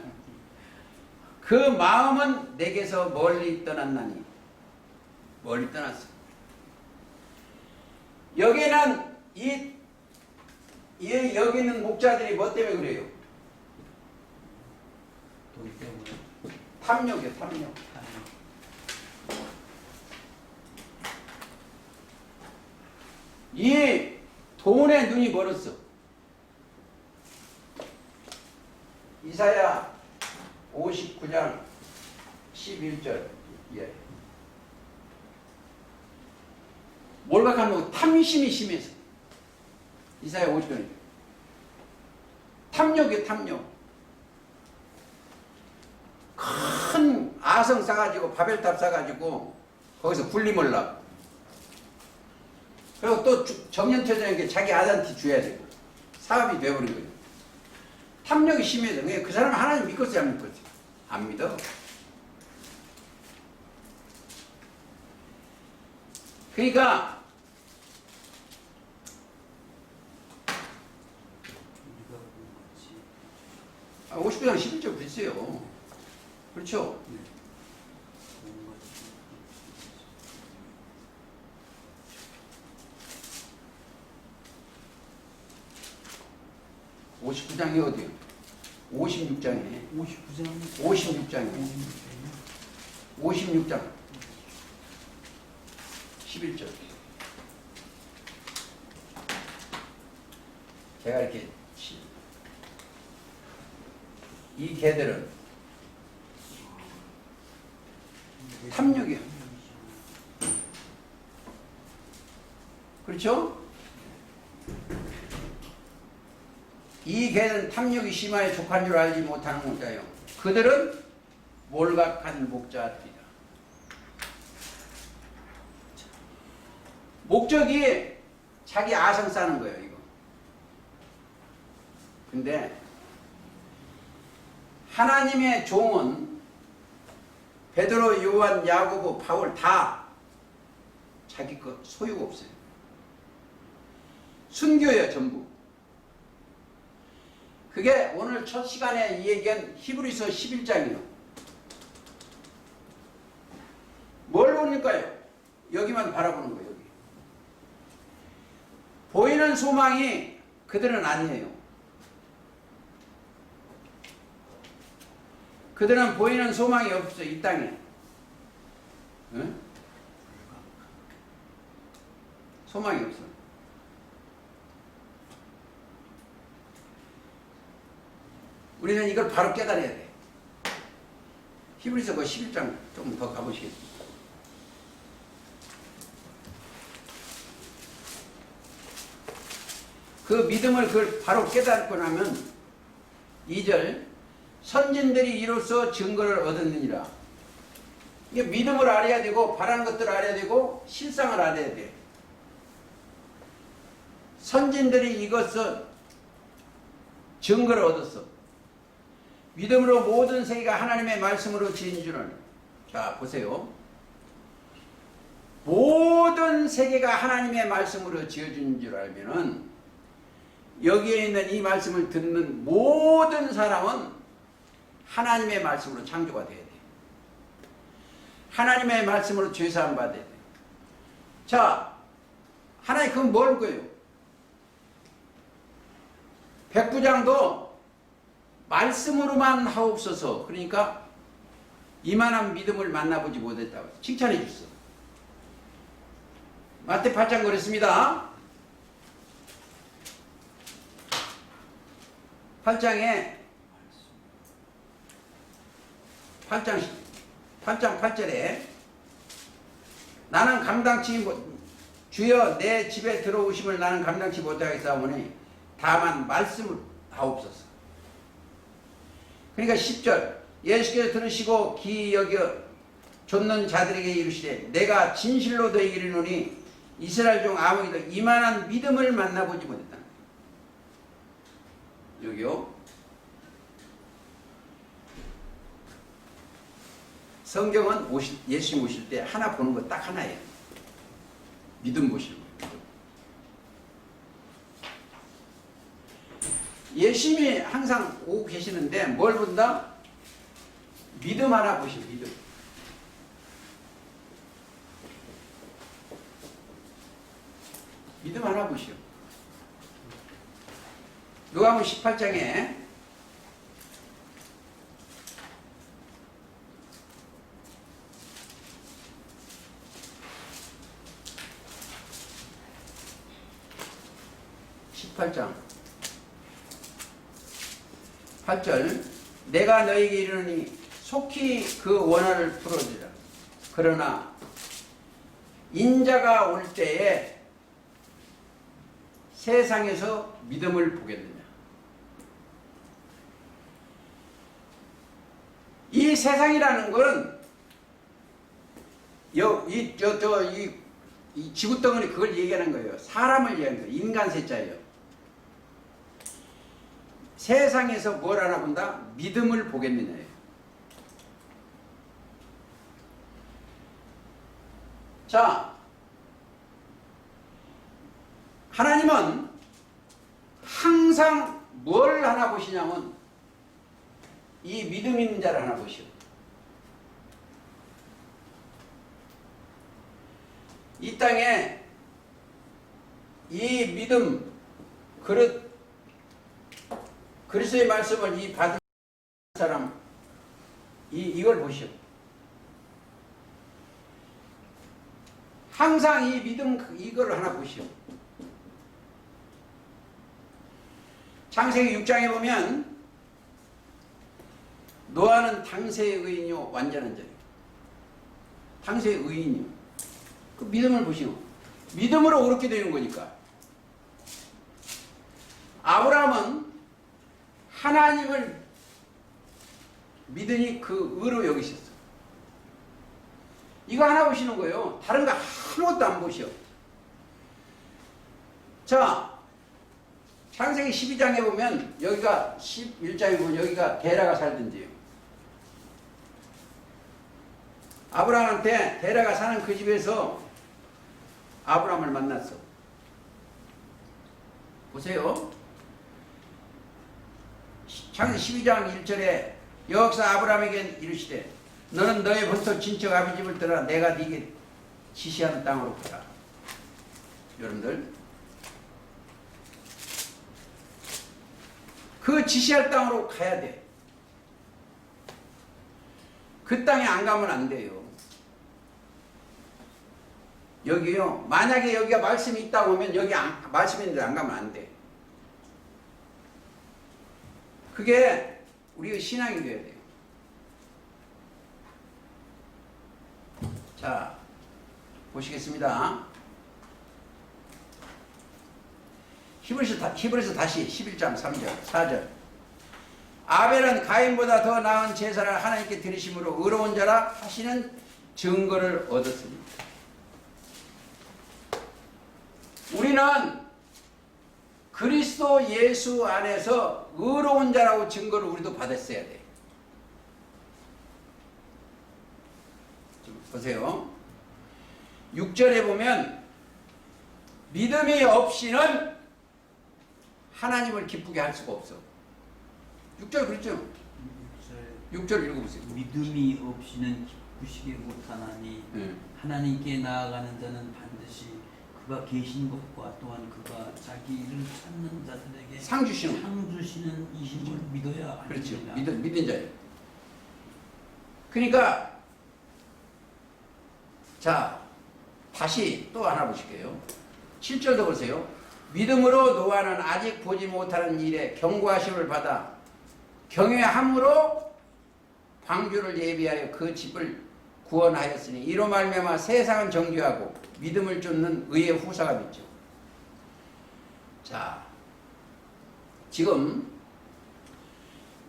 그 마음은 내게서 멀리 떠났나니 멀리 떠났어. 여기는 여기 있는 목자들이 뭐 때문에 그래요? 돈 때문에. 탐욕이요, 탐욕. 이 돈에 눈이 멀었어. 이사야 59장 11절. 예. 몰각하면 탐심이 심해서. 이사야 50장. 탐욕이에요, 탐욕. 큰 아성 싸가지고 바벨탑 싸가지고 거기서 군림하려고. 그리고 또 정년퇴직하니까 자기 아들한테 줘야 되고 사업이 돼버린 거예요. 탐욕이 심해서 그 사람은 하나님 믿겠어요, 안 믿겠어요? 안 믿어. 그러니까 50장 11절 글쎄요. 그렇죠? 59장이 어디요? 56장이네. 59장. 56장이네. 56장. 11절. 제가 이렇게 이 개들은 탐욕이야. 그렇죠? 이 개는 탐욕이 심하여 족한 줄 알지 못하는 목자요. 그들은 몰각한 목자들이다. 목적이 자기 아성 싸는 거예요, 이거. 근데 하나님의 종은 베드로, 요한, 야고보, 바울 다 자기 것 소유가 없어요. 순교예요, 전부. 그게 오늘 첫 시간에 얘기한 히브리서 11장이에요. 뭘 보니까요? 여기만 바라보는 거예요. 여기. 보이는 소망이 그들은 아니에요. 그들은 보이는 소망이 없어요. 이 땅에. 응? 소망이 없어. 우리는 이걸 바로 깨달아야 돼. 히브리서 그 11장 좀 더 가보시겠습니다. 그 믿음을 그걸 바로 깨닫고 나면 2절 선진들이 이로써 증거를 얻었느니라. 이게 믿음을 알아야 되고 바라는 것들을 알아야 되고 실상을 알아야 돼. 선진들이 이것을 증거를 얻었어. 믿음으로 모든 세계가 하나님의 말씀으로 지은 줄은. 자 보세요. 모든 세계가 하나님의 말씀으로 지어진 줄 알면은 여기에 있는 이 말씀을 듣는 모든 사람은 하나님의 말씀으로 창조가 돼야 돼. 하나님의 말씀으로 죄사함 받아야 돼. 자, 하나님 그건 뭘 거예요? 백부장도 말씀으로만 하옵소서. 그러니까 이만한 믿음을 만나보지 못했다고 칭찬해 줬어. 마태 8장 그랬습니다. 8장 8절에 나는 감당치 못 주여 내 집에 들어오심을 나는 감당치 못하겠사오니 다만 말씀을 하옵소서. 그러니까 10절 예수께서 들으시고 기이 여겨 좇는 자들에게 이르시되 내가 진실로 너희에게 이르노니 이스라엘 중 아무에도 이만한 믿음을 만나보지 못했다. 여기요. 성경은 예수님 오실 때 하나 보는 거 딱 하나예요. 믿음 보시는 거예요. 예수님이 항상 오고 계시는데 뭘 본다? 믿음 하나 보시오. 믿음. 믿음 하나 보시오. 누가복음 18장에 (18장) 8절 내가 너에게 이르노니 속히 그 원한을 풀어주라. 그러나 인자가 올 때에 세상에서 믿음을 보겠느냐. 이 세상이라는 것은 이 지구덩어리 그걸 얘기하는 거예요. 사람을 얘기하는 거예요. 인간세자예요. 세상에서 뭘 알아본다? 믿음을 보겠느냐예요. 자, 하나님은 항상 뭘 하나 보시냐면 이 믿음 있는 자를 하나 보시오. 이 땅에 이 믿음 그리스도의 말씀을 이 받은 사람 이걸 보시오. 항상 이 믿음 이걸 하나 보시오. 창세기 6장에 보면 노아는 당세의 의인이요 완전한 자예요. 당세의 의인이요. 그 믿음을 보시오. 믿음으로 그렇게 되는 거니까. 아브라함은 하나님을 믿으니 그 의로 여기셨어. 이거 하나 보시는 거예요. 다른 거 아무것도 안 보시오. 자, 창세기 12장에 보면 여기가 11장에 보면 여기가 데라가 살던 데요. 아브라함한테 데라가 사는 그 집에서 아브라함을 만났어. 보세요. 창세기 12장 1절에 여호와께서 아브라함에게 이르시되 너는 너의 본토 친척 아비 집을 떠나 내가 네게 지시하는 땅으로 가라. 여러분들 그 지시할 땅으로 가야 돼. 그 땅에 안 가면 안 돼요. 여기요. 만약에 여기가 말씀이 있다고 하면 여기 말씀이 있는데 안 가면 안 돼. 그게 우리의 신앙이 되어야 돼요. 자, 보시겠습니다. 히브리서 다시 11장 3절 4절 아벨은 가인보다 더 나은 제사를 하나님께 드리심으로 의로운 자라 하시는 증거를 얻었습니다. 우리는 그리스도 예수 안에서 의로운 자라고 증거를 우리도 받았어야 돼. 보세요. 6절에 보면 믿음이 없이는 하나님을 기쁘게 할 수가 없어. 6절 그랬죠? 6절 읽어보세요. 믿음이 없이는 기쁘시게 못하나니 예. 하나님께 나아가는 자는 반드시 그가 계신 것과 또한 그가 자기를 찾는 자들에게 상 주시는 상 주시는 이심을 믿어야 그렇죠. 합니다. 믿은 자예요. 그러니까 자 다시 또 하나 보실게요. 7절도 보세요. 믿음으로 노아는 아직 보지 못하는 일에 경고하심을 받아 경외함으로 방주를 예비하여 그 집을 구원하였으니 이로 말미암아 세상은 정죄하고 믿음을 쫓는 의의 후사가 됐죠. 자, 지금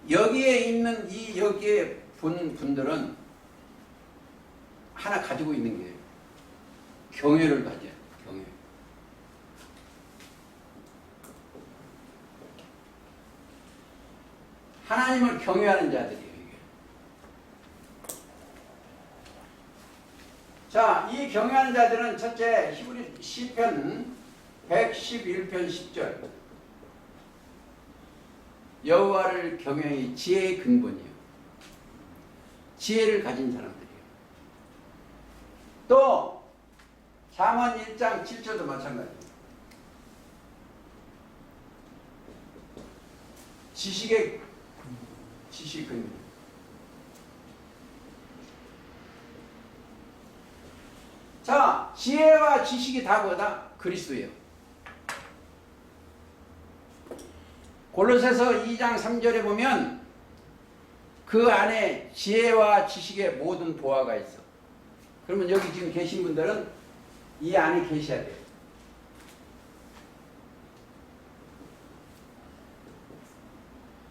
여기에 있는 여기에 본 분들은 하나 가지고 있는 게 경외를 가져요. 경외. 하나님을 경외하는 자들이에요. 이게. 자, 이 경외하는 자들은 첫째 히브리 시편 111편 10절 여호와를 경외히 지혜의 근본이에요. 지혜를 가진 사람들이에요. 또 잠언 1장 7절도 마찬가지입니다. 지식 근본. 자, 지혜와 지식이 다 뭐다? 그리스도예요. 골로새서 2장 3절에 보면 그 안에 지혜와 지식의 모든 보화가 있어. 그러면 여기 지금 계신 분들은 이 안에 계셔야 돼요.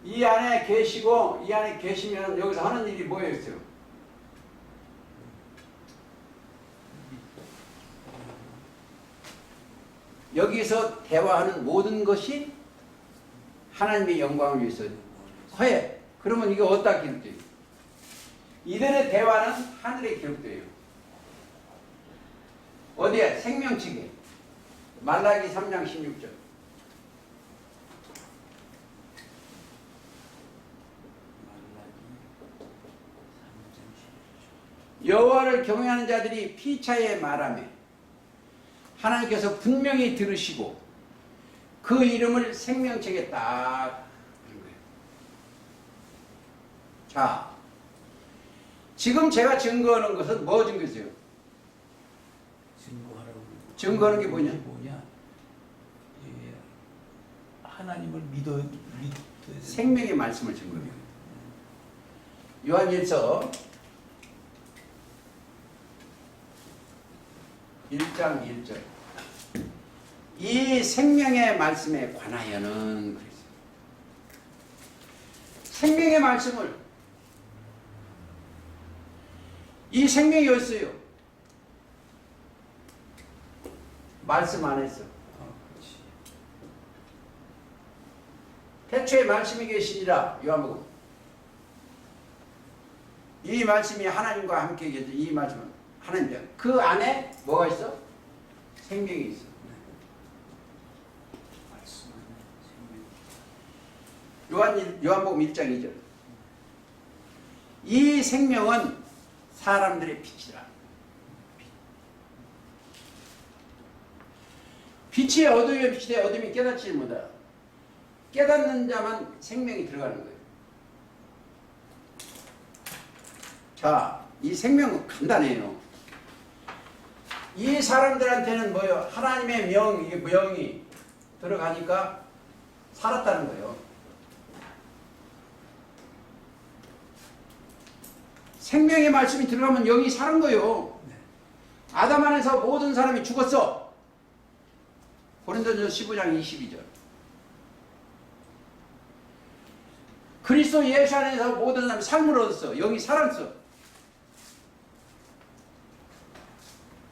이 안에 계시고 이 안에 계시면 여기서 하는 일이 뭐였어요? 여기서 대화하는 모든 것이 하나님의 영광을 위해서 허해. 그러면 이게 어디다 기록돼요? 이들의 대화는 하늘에 기록돼요. 어디에? 생명책에. 말라기 3장 16절. 여호와를 경외하는 자들이 피차에 말하며 하나님께서 분명히 들으시고 그 이름을 생명책에 딱 그런 거예요. 자, 지금 제가 증거하는 것은 뭐 증거세요? 증거하는 게 뭐냐? 예, 하나님을 믿어야 생명의 말씀을 증거해요. 요한일서 1장 1절. 이 생명의 말씀에 관하여는 그랬어요. 생명의 말씀을 이 생명이 어딨어요? 말씀 안에서. 태초에 말씀이 계시니라. 요한복음. 이 말씀이 하나님과 함께 계시죠. 이 말씀은 하나님이야. 그 안에 뭐가 있어? 생명이 있어. 요한복음 1장 2절. 이 생명은 사람들의 빛이라. 빛이 어둠에 빛이 돼 어둠이 깨닫지 못하라. 깨닫는 자만 생명이 들어가는 거예요. 자, 이 생명은 간단해요. 이 사람들한테는 뭐예요? 하나님의 명이 들어가니까 살았다는 거예요. 생명의 말씀이 들어가면 영이 사는 거예요. 아담 안에서 모든 사람이 죽었어. 고린도전서 15장 22절. 그리스도 예수 안에서 모든 사람이 삶을 얻었어. 영이 살았어.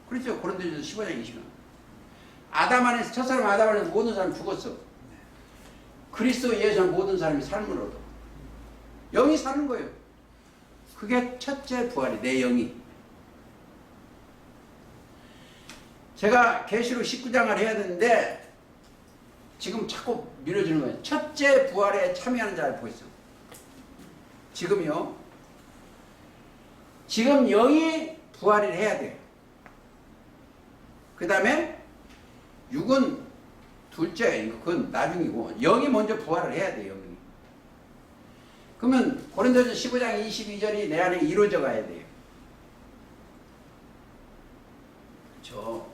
그렇죠. 고린도전서 15장 20절. 아담 안에서 첫사람 아담 안에서 모든 사람이 죽었어. 그리스도 예수 안에서 모든 사람이 삶을 얻어. 영이 사는 거예요. 그게 첫째 부활이 내 영이. 제가 계시록 19장을 해야 되는데 지금 자꾸 밀어주는 거예요. 첫째 부활에 참여하는 자를 보겠어. 지금요. 지금 영이 부활을 해야 돼요. 그 다음에 육은 둘째, 그건 나중이고 영이 먼저 부활을 해야 돼요. 영이. 그러면 고린도서 15장 22절이 내 안에 이루어져 가야 돼요. 그렇죠.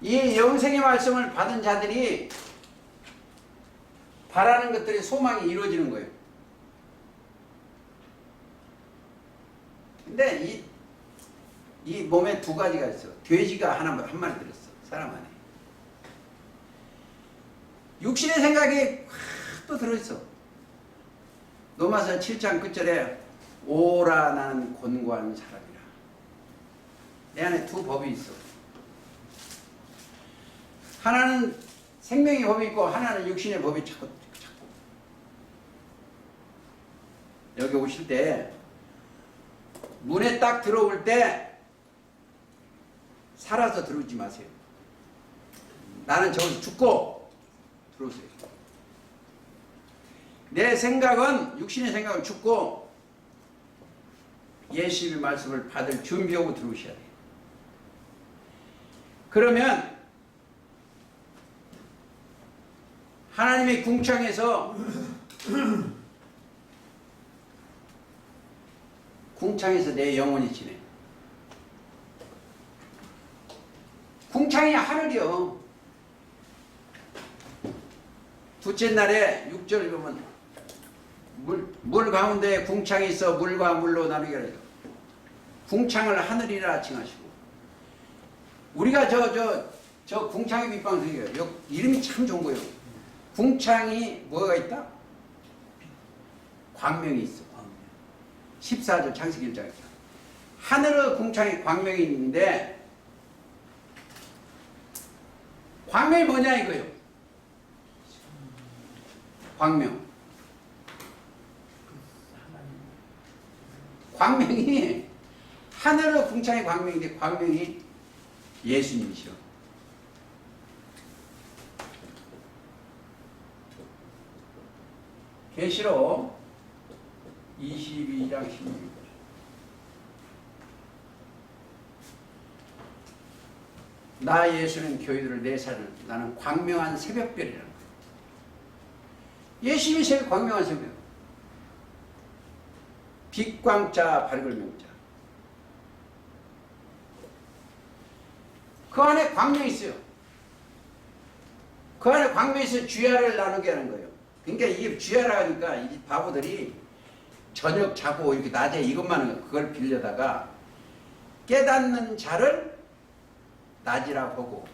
이 영생의 말씀을 받은 자들이 바라는 것들이 소망이 이루어지는 거예요. 근데 이 몸에 두 가지가 있어. 돼지가 한 마리 들었어. 사람 안에. 육신의 생각이 또 들어있어. 로마서 7장 끝절에 오라 나는 곤고한 사람이라. 내 안에 두 법이 있어. 하나는 생명의 법이 있고 하나는 육신의 법이 자꾸 여기 오실 때 문에 딱 들어올 때 살아서 들어오지 마세요. 나는 저기서 죽고 들어오세요. 내 생각은 육신의 생각은 죽고 예수님의 말씀을 받을 준비하고 들어오셔야 돼요. 그러면 하나님의 궁창에서 내 영혼이 지내. 궁창이 하늘이요. 둘째 날에 6절을 보면 물 가운데 궁창이 있어 물과 물로 나누게 하려. 궁창을 하늘이라 칭하시고. 우리가 저 궁창의 밑방석이에요. 이름이 참 좋은 거예요. 궁창이 뭐가 있다? 광명이 있어. 14절 창세기 1장에. 하늘의 궁창에 광명이 있는데 광명이 뭐냐 이거예요. 광명. 광명이 하늘의 궁창의 광명인데 광명이 예수님이시오. 계시록 22장 16절. 나 예수는 교회들을 내사는 나는 광명한 새벽별이라는 거예요. 예수님이 새벽 광명한 새벽. 빛광자 밝을 명자. 그 안에 광명이 있어요. 그 안에 광명이 있어서 주야를 나누게 하는 거예요. 그러니까 이게 주야라 하니까 이 바보들이 저녁 자고 이렇게 낮에 이것만 그걸 빌려다가 깨닫는 자를 낮이라 보고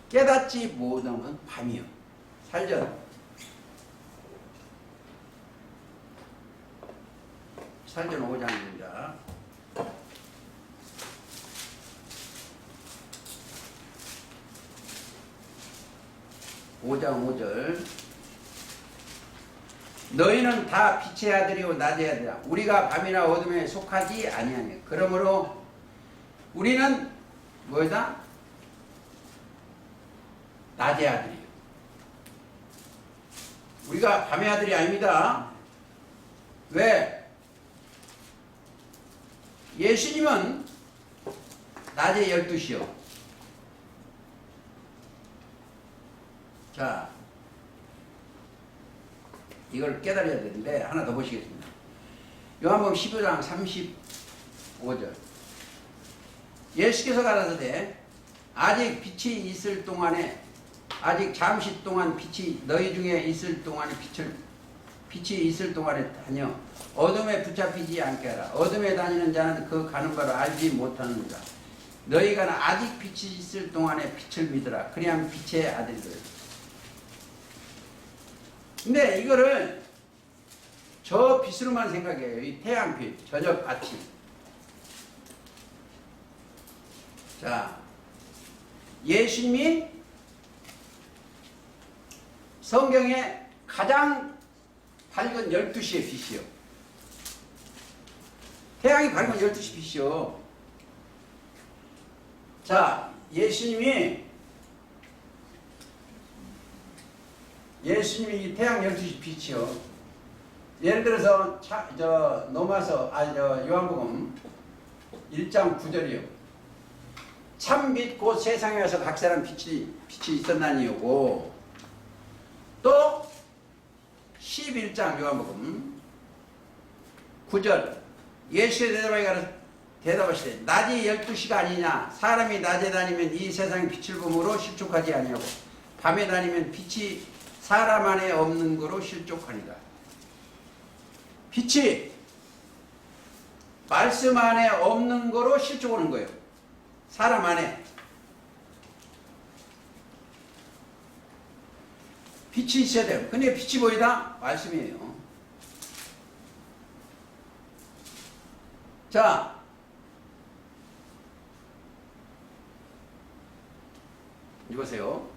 깨닫지 못하는 건 밤이요. 살잖아. 살전 5장입니다. (5장 5절) 너희는 다 빛의 아들이요 낮의 아들이라. 우리가 밤이나 어둠에 속하지 아니하니. 그러므로 우리는 뭐다? 낮의 아들이요. 우리가 밤의 아들이 아닙니다. 왜? 예수님은 낮에 12시요. 자, 이걸 깨달아야 되는데 하나 더 보시겠습니다. 요한복음 15장 35절. 예수께서 가라사대 아직 빛이 있을 동안에 아직 잠시 동안 빛이 너희 중에 있을 동안에 빛이 있을 동안에 다녀 어둠에 붙잡히지 않게 하라. 어둠에 다니는 자는 그 가는 바를 알지 못하는가. 너희가 아직 빛이 있을 동안에 빛을 믿으라. 그리하면 빛의 아들들. 근데 이거를 저 빛으로만 생각해요. 이 태양빛, 저녁, 아침. 자, 예수님이 성경에 가장 밝은 12시의 빛이요. 태양이 밝은 12시 빛이요. 자, 예수님이 이 태양 12시 빛이요. 예를 들어서 넘어서 요한복음 1장 9절이요. 참 빛 곧 세상에 와서 각 사람 빛이 있었나니요고. 또 11장 요한복음 9절 예수의 대답하시되 낮이 12시가 아니냐. 사람이 낮에 다니면 이 세상의 빛을 보므로 실족하지 아니하고 밤에 다니면 빛이 사람 안에 없는 거로 실족하니라. 빛이 말씀 안에 없는 거로 실족하는 거예요. 사람 안에. 빛이 있어야 돼요. 근데 빛이 보이다? 말씀이에요. 자, 이보세요.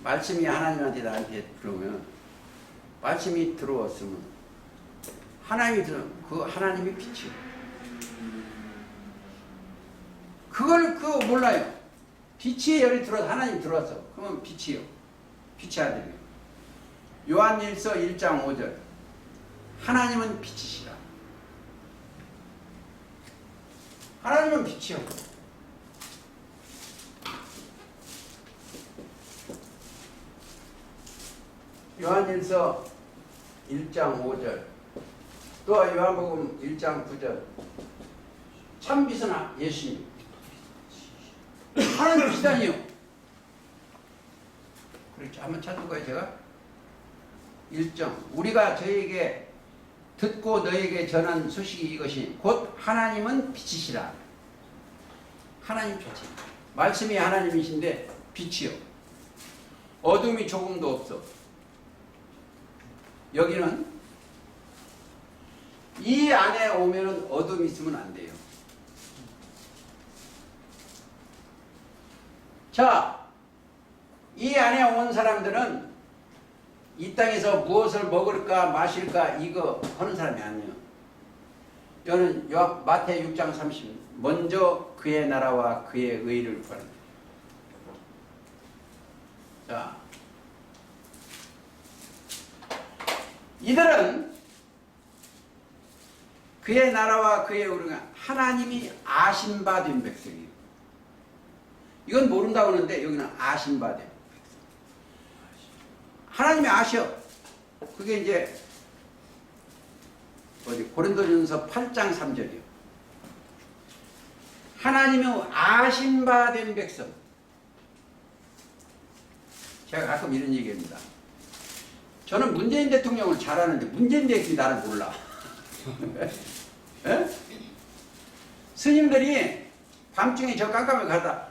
말씀이 하나님한테 나한테 들어오면, 말씀이 들어왔으면 그 하나님이 빛이요. 그걸 몰라요. 빛의 열이 들어와서 하나님 들어왔어. 그러면 빛이요. 빛의 아들이요. 요한일서 1장 5절 하나님은 빛이시라. 하나님은 빛이요. 요한일서 1장 5절 또 요한복음 1장 9절 참 빛은 예수님. 하나님 빛이다니요. 그렇죠. 한번 찾을 거예요. 제가 1정 우리가 저에게 듣고 너에게 전한 소식이 이것이 곧 하나님은 빛이시라. 하나님 빛이. 말씀이 하나님이신데 빛이요. 어둠이 조금도 없어. 여기는 이 안에 오면은 어둠이 있으면 안 돼요. 자, 이 안에 온 사람들은 이 땅에서 무엇을 먹을까 마실까 이거 하는 사람이 아니에요. 저는 마태 6장 30 먼저 그의 나라와 그의 의를 구하는. 자, 이들은 그의 나라와 그의 의가 하나님이 아신 바 된 백성이에요. 이건 모른다고 하는데 여기는 아신 바 된 백성. 하나님이 아셔. 그게 이제 고린도전서 8장 3절이요. 하나님이 아신 바 된 백성. 제가 가끔 이런 얘기합니다. 저는 문재인 대통령을 잘 아는데 문재인 대통령이 나를 몰라. 에? 스님들이 밤중에 저 깜깜하게 가다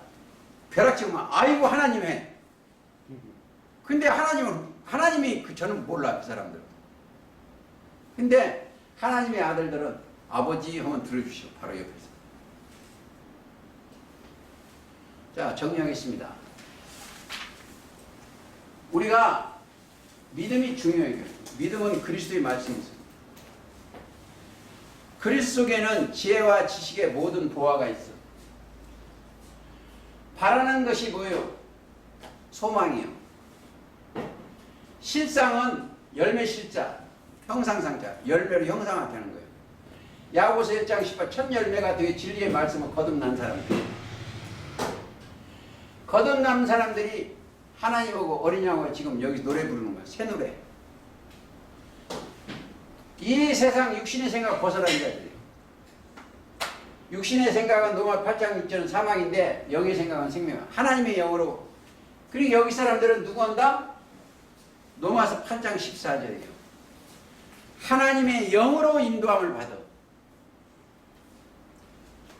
벼락 치고만 아이고 하나님 해. 근데 하나님이 저는 몰라 그 사람들. 근데 하나님의 아들들은 아버지 하면 들어주시오. 바로 옆에서. 자, 정리하겠습니다. 우리가 믿음이 중요해요. 믿음은 그리스도의 말씀이죠. 그리스도 속에는 지혜와 지식의 모든 보화가 있어. 바라는 것이 뭐예요? 소망이요. 실상은 열매 실자, 형상상자, 열매로 형상화되는 거예요. 야고보서 1장 18 첫 열매가 되게 진리의 말씀을 거듭난 사람들. 거듭난 사람들이 하나님하고 어린 양하고 지금 여기 노래 부르는 거야. 새 노래. 이 세상 육신의 생각 벗어나는 자들이에요. 육신의 생각은 로마 8장 6절은 사망인데 영의 생각은 생명. 하나님의 영으로. 그리고 여기 사람들은 누구 한다? 로마서 8장 14절이에요. 하나님의 영으로 인도함을 받아.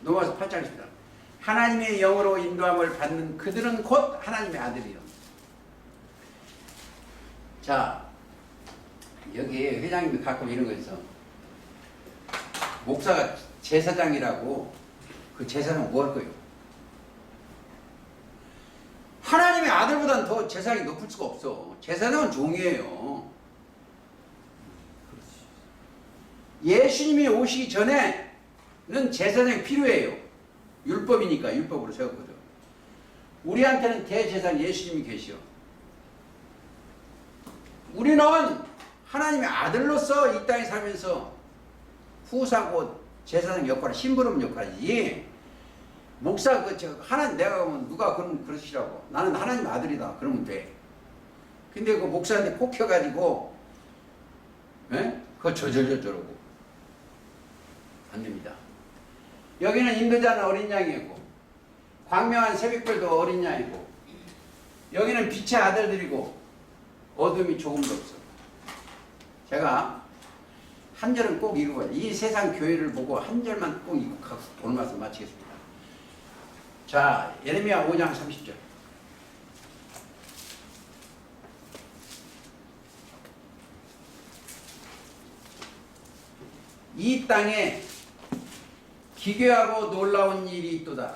로마서 8장 14절. 하나님의 영으로 인도함을 받는 그들은 곧 하나님의 아들이요. 자, 여기 회장님이 가끔 이런 거 있어. 목사가 제사장이라고. 그 제사장 뭐 할 거예요? 하나님의 아들보다는 더 제사장이 높을 수가 없어. 제사장은 종이에요. 예수님이 오시기 전에는 제사장이 필요해요. 율법이니까 율법으로 세웠거든. 우리한테는 대제사장 예수님이 계시오. 우리는 하나님의 아들로서 이 땅에 살면서 후사고 제사장 역할을 심부름 역할이지. 목사 하나님 내가 보면 누가 그러시라고 나는 하나님 아들이다 그러면 돼. 근데 그 목사한테 폭혀가지고 그거 저러고 안 됩니다. 여기는 인도자는 어린 양이고 광명한 새벽별도 어린 양이고 여기는 빛의 아들들이고 어둠이 조금도 없어. 제가 한 절은 꼭 읽어봐요. 이 세상 교회를 보고 한 절만 꼭 읽고 오늘 말씀 마치겠습니다. 자, 예레미야 5장 30절. 이 땅에 기괴하고 놀라운 일이 있도다.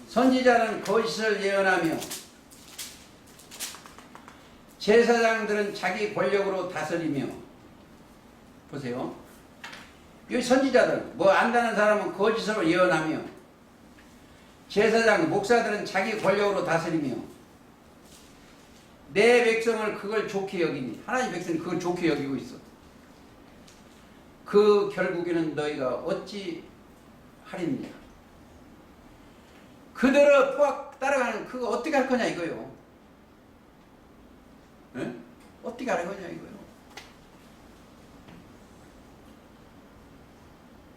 선지자는 거짓을 예언하며 제사장들은 자기 권력으로 다스리며. 보세요. 이 선지자들 뭐 안다는 사람은 거짓으로 예언하며 제사장 목사들은 자기 권력으로 다스리며 내 백성을 그걸 좋게 여기니. 하나님 백성이 그걸 좋게 여기고 있어. 그 결국에는 너희가 어찌 하리느냐. 그대로 포악 따라가는 그거 어떻게 할 거냐 이거요. 네? 어떻게 할 거냐 이거요.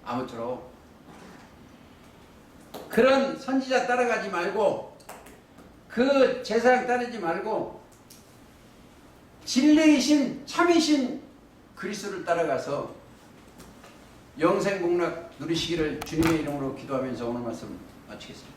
아무쪼록 그런 선지자 따라가지 말고 그 제사장 따르지 말고 진리이신 참이신 그리스도를 따라가서 영생복락 누리시기를 주님의 이름으로 기도하면서 오늘 말씀 마치겠습니다.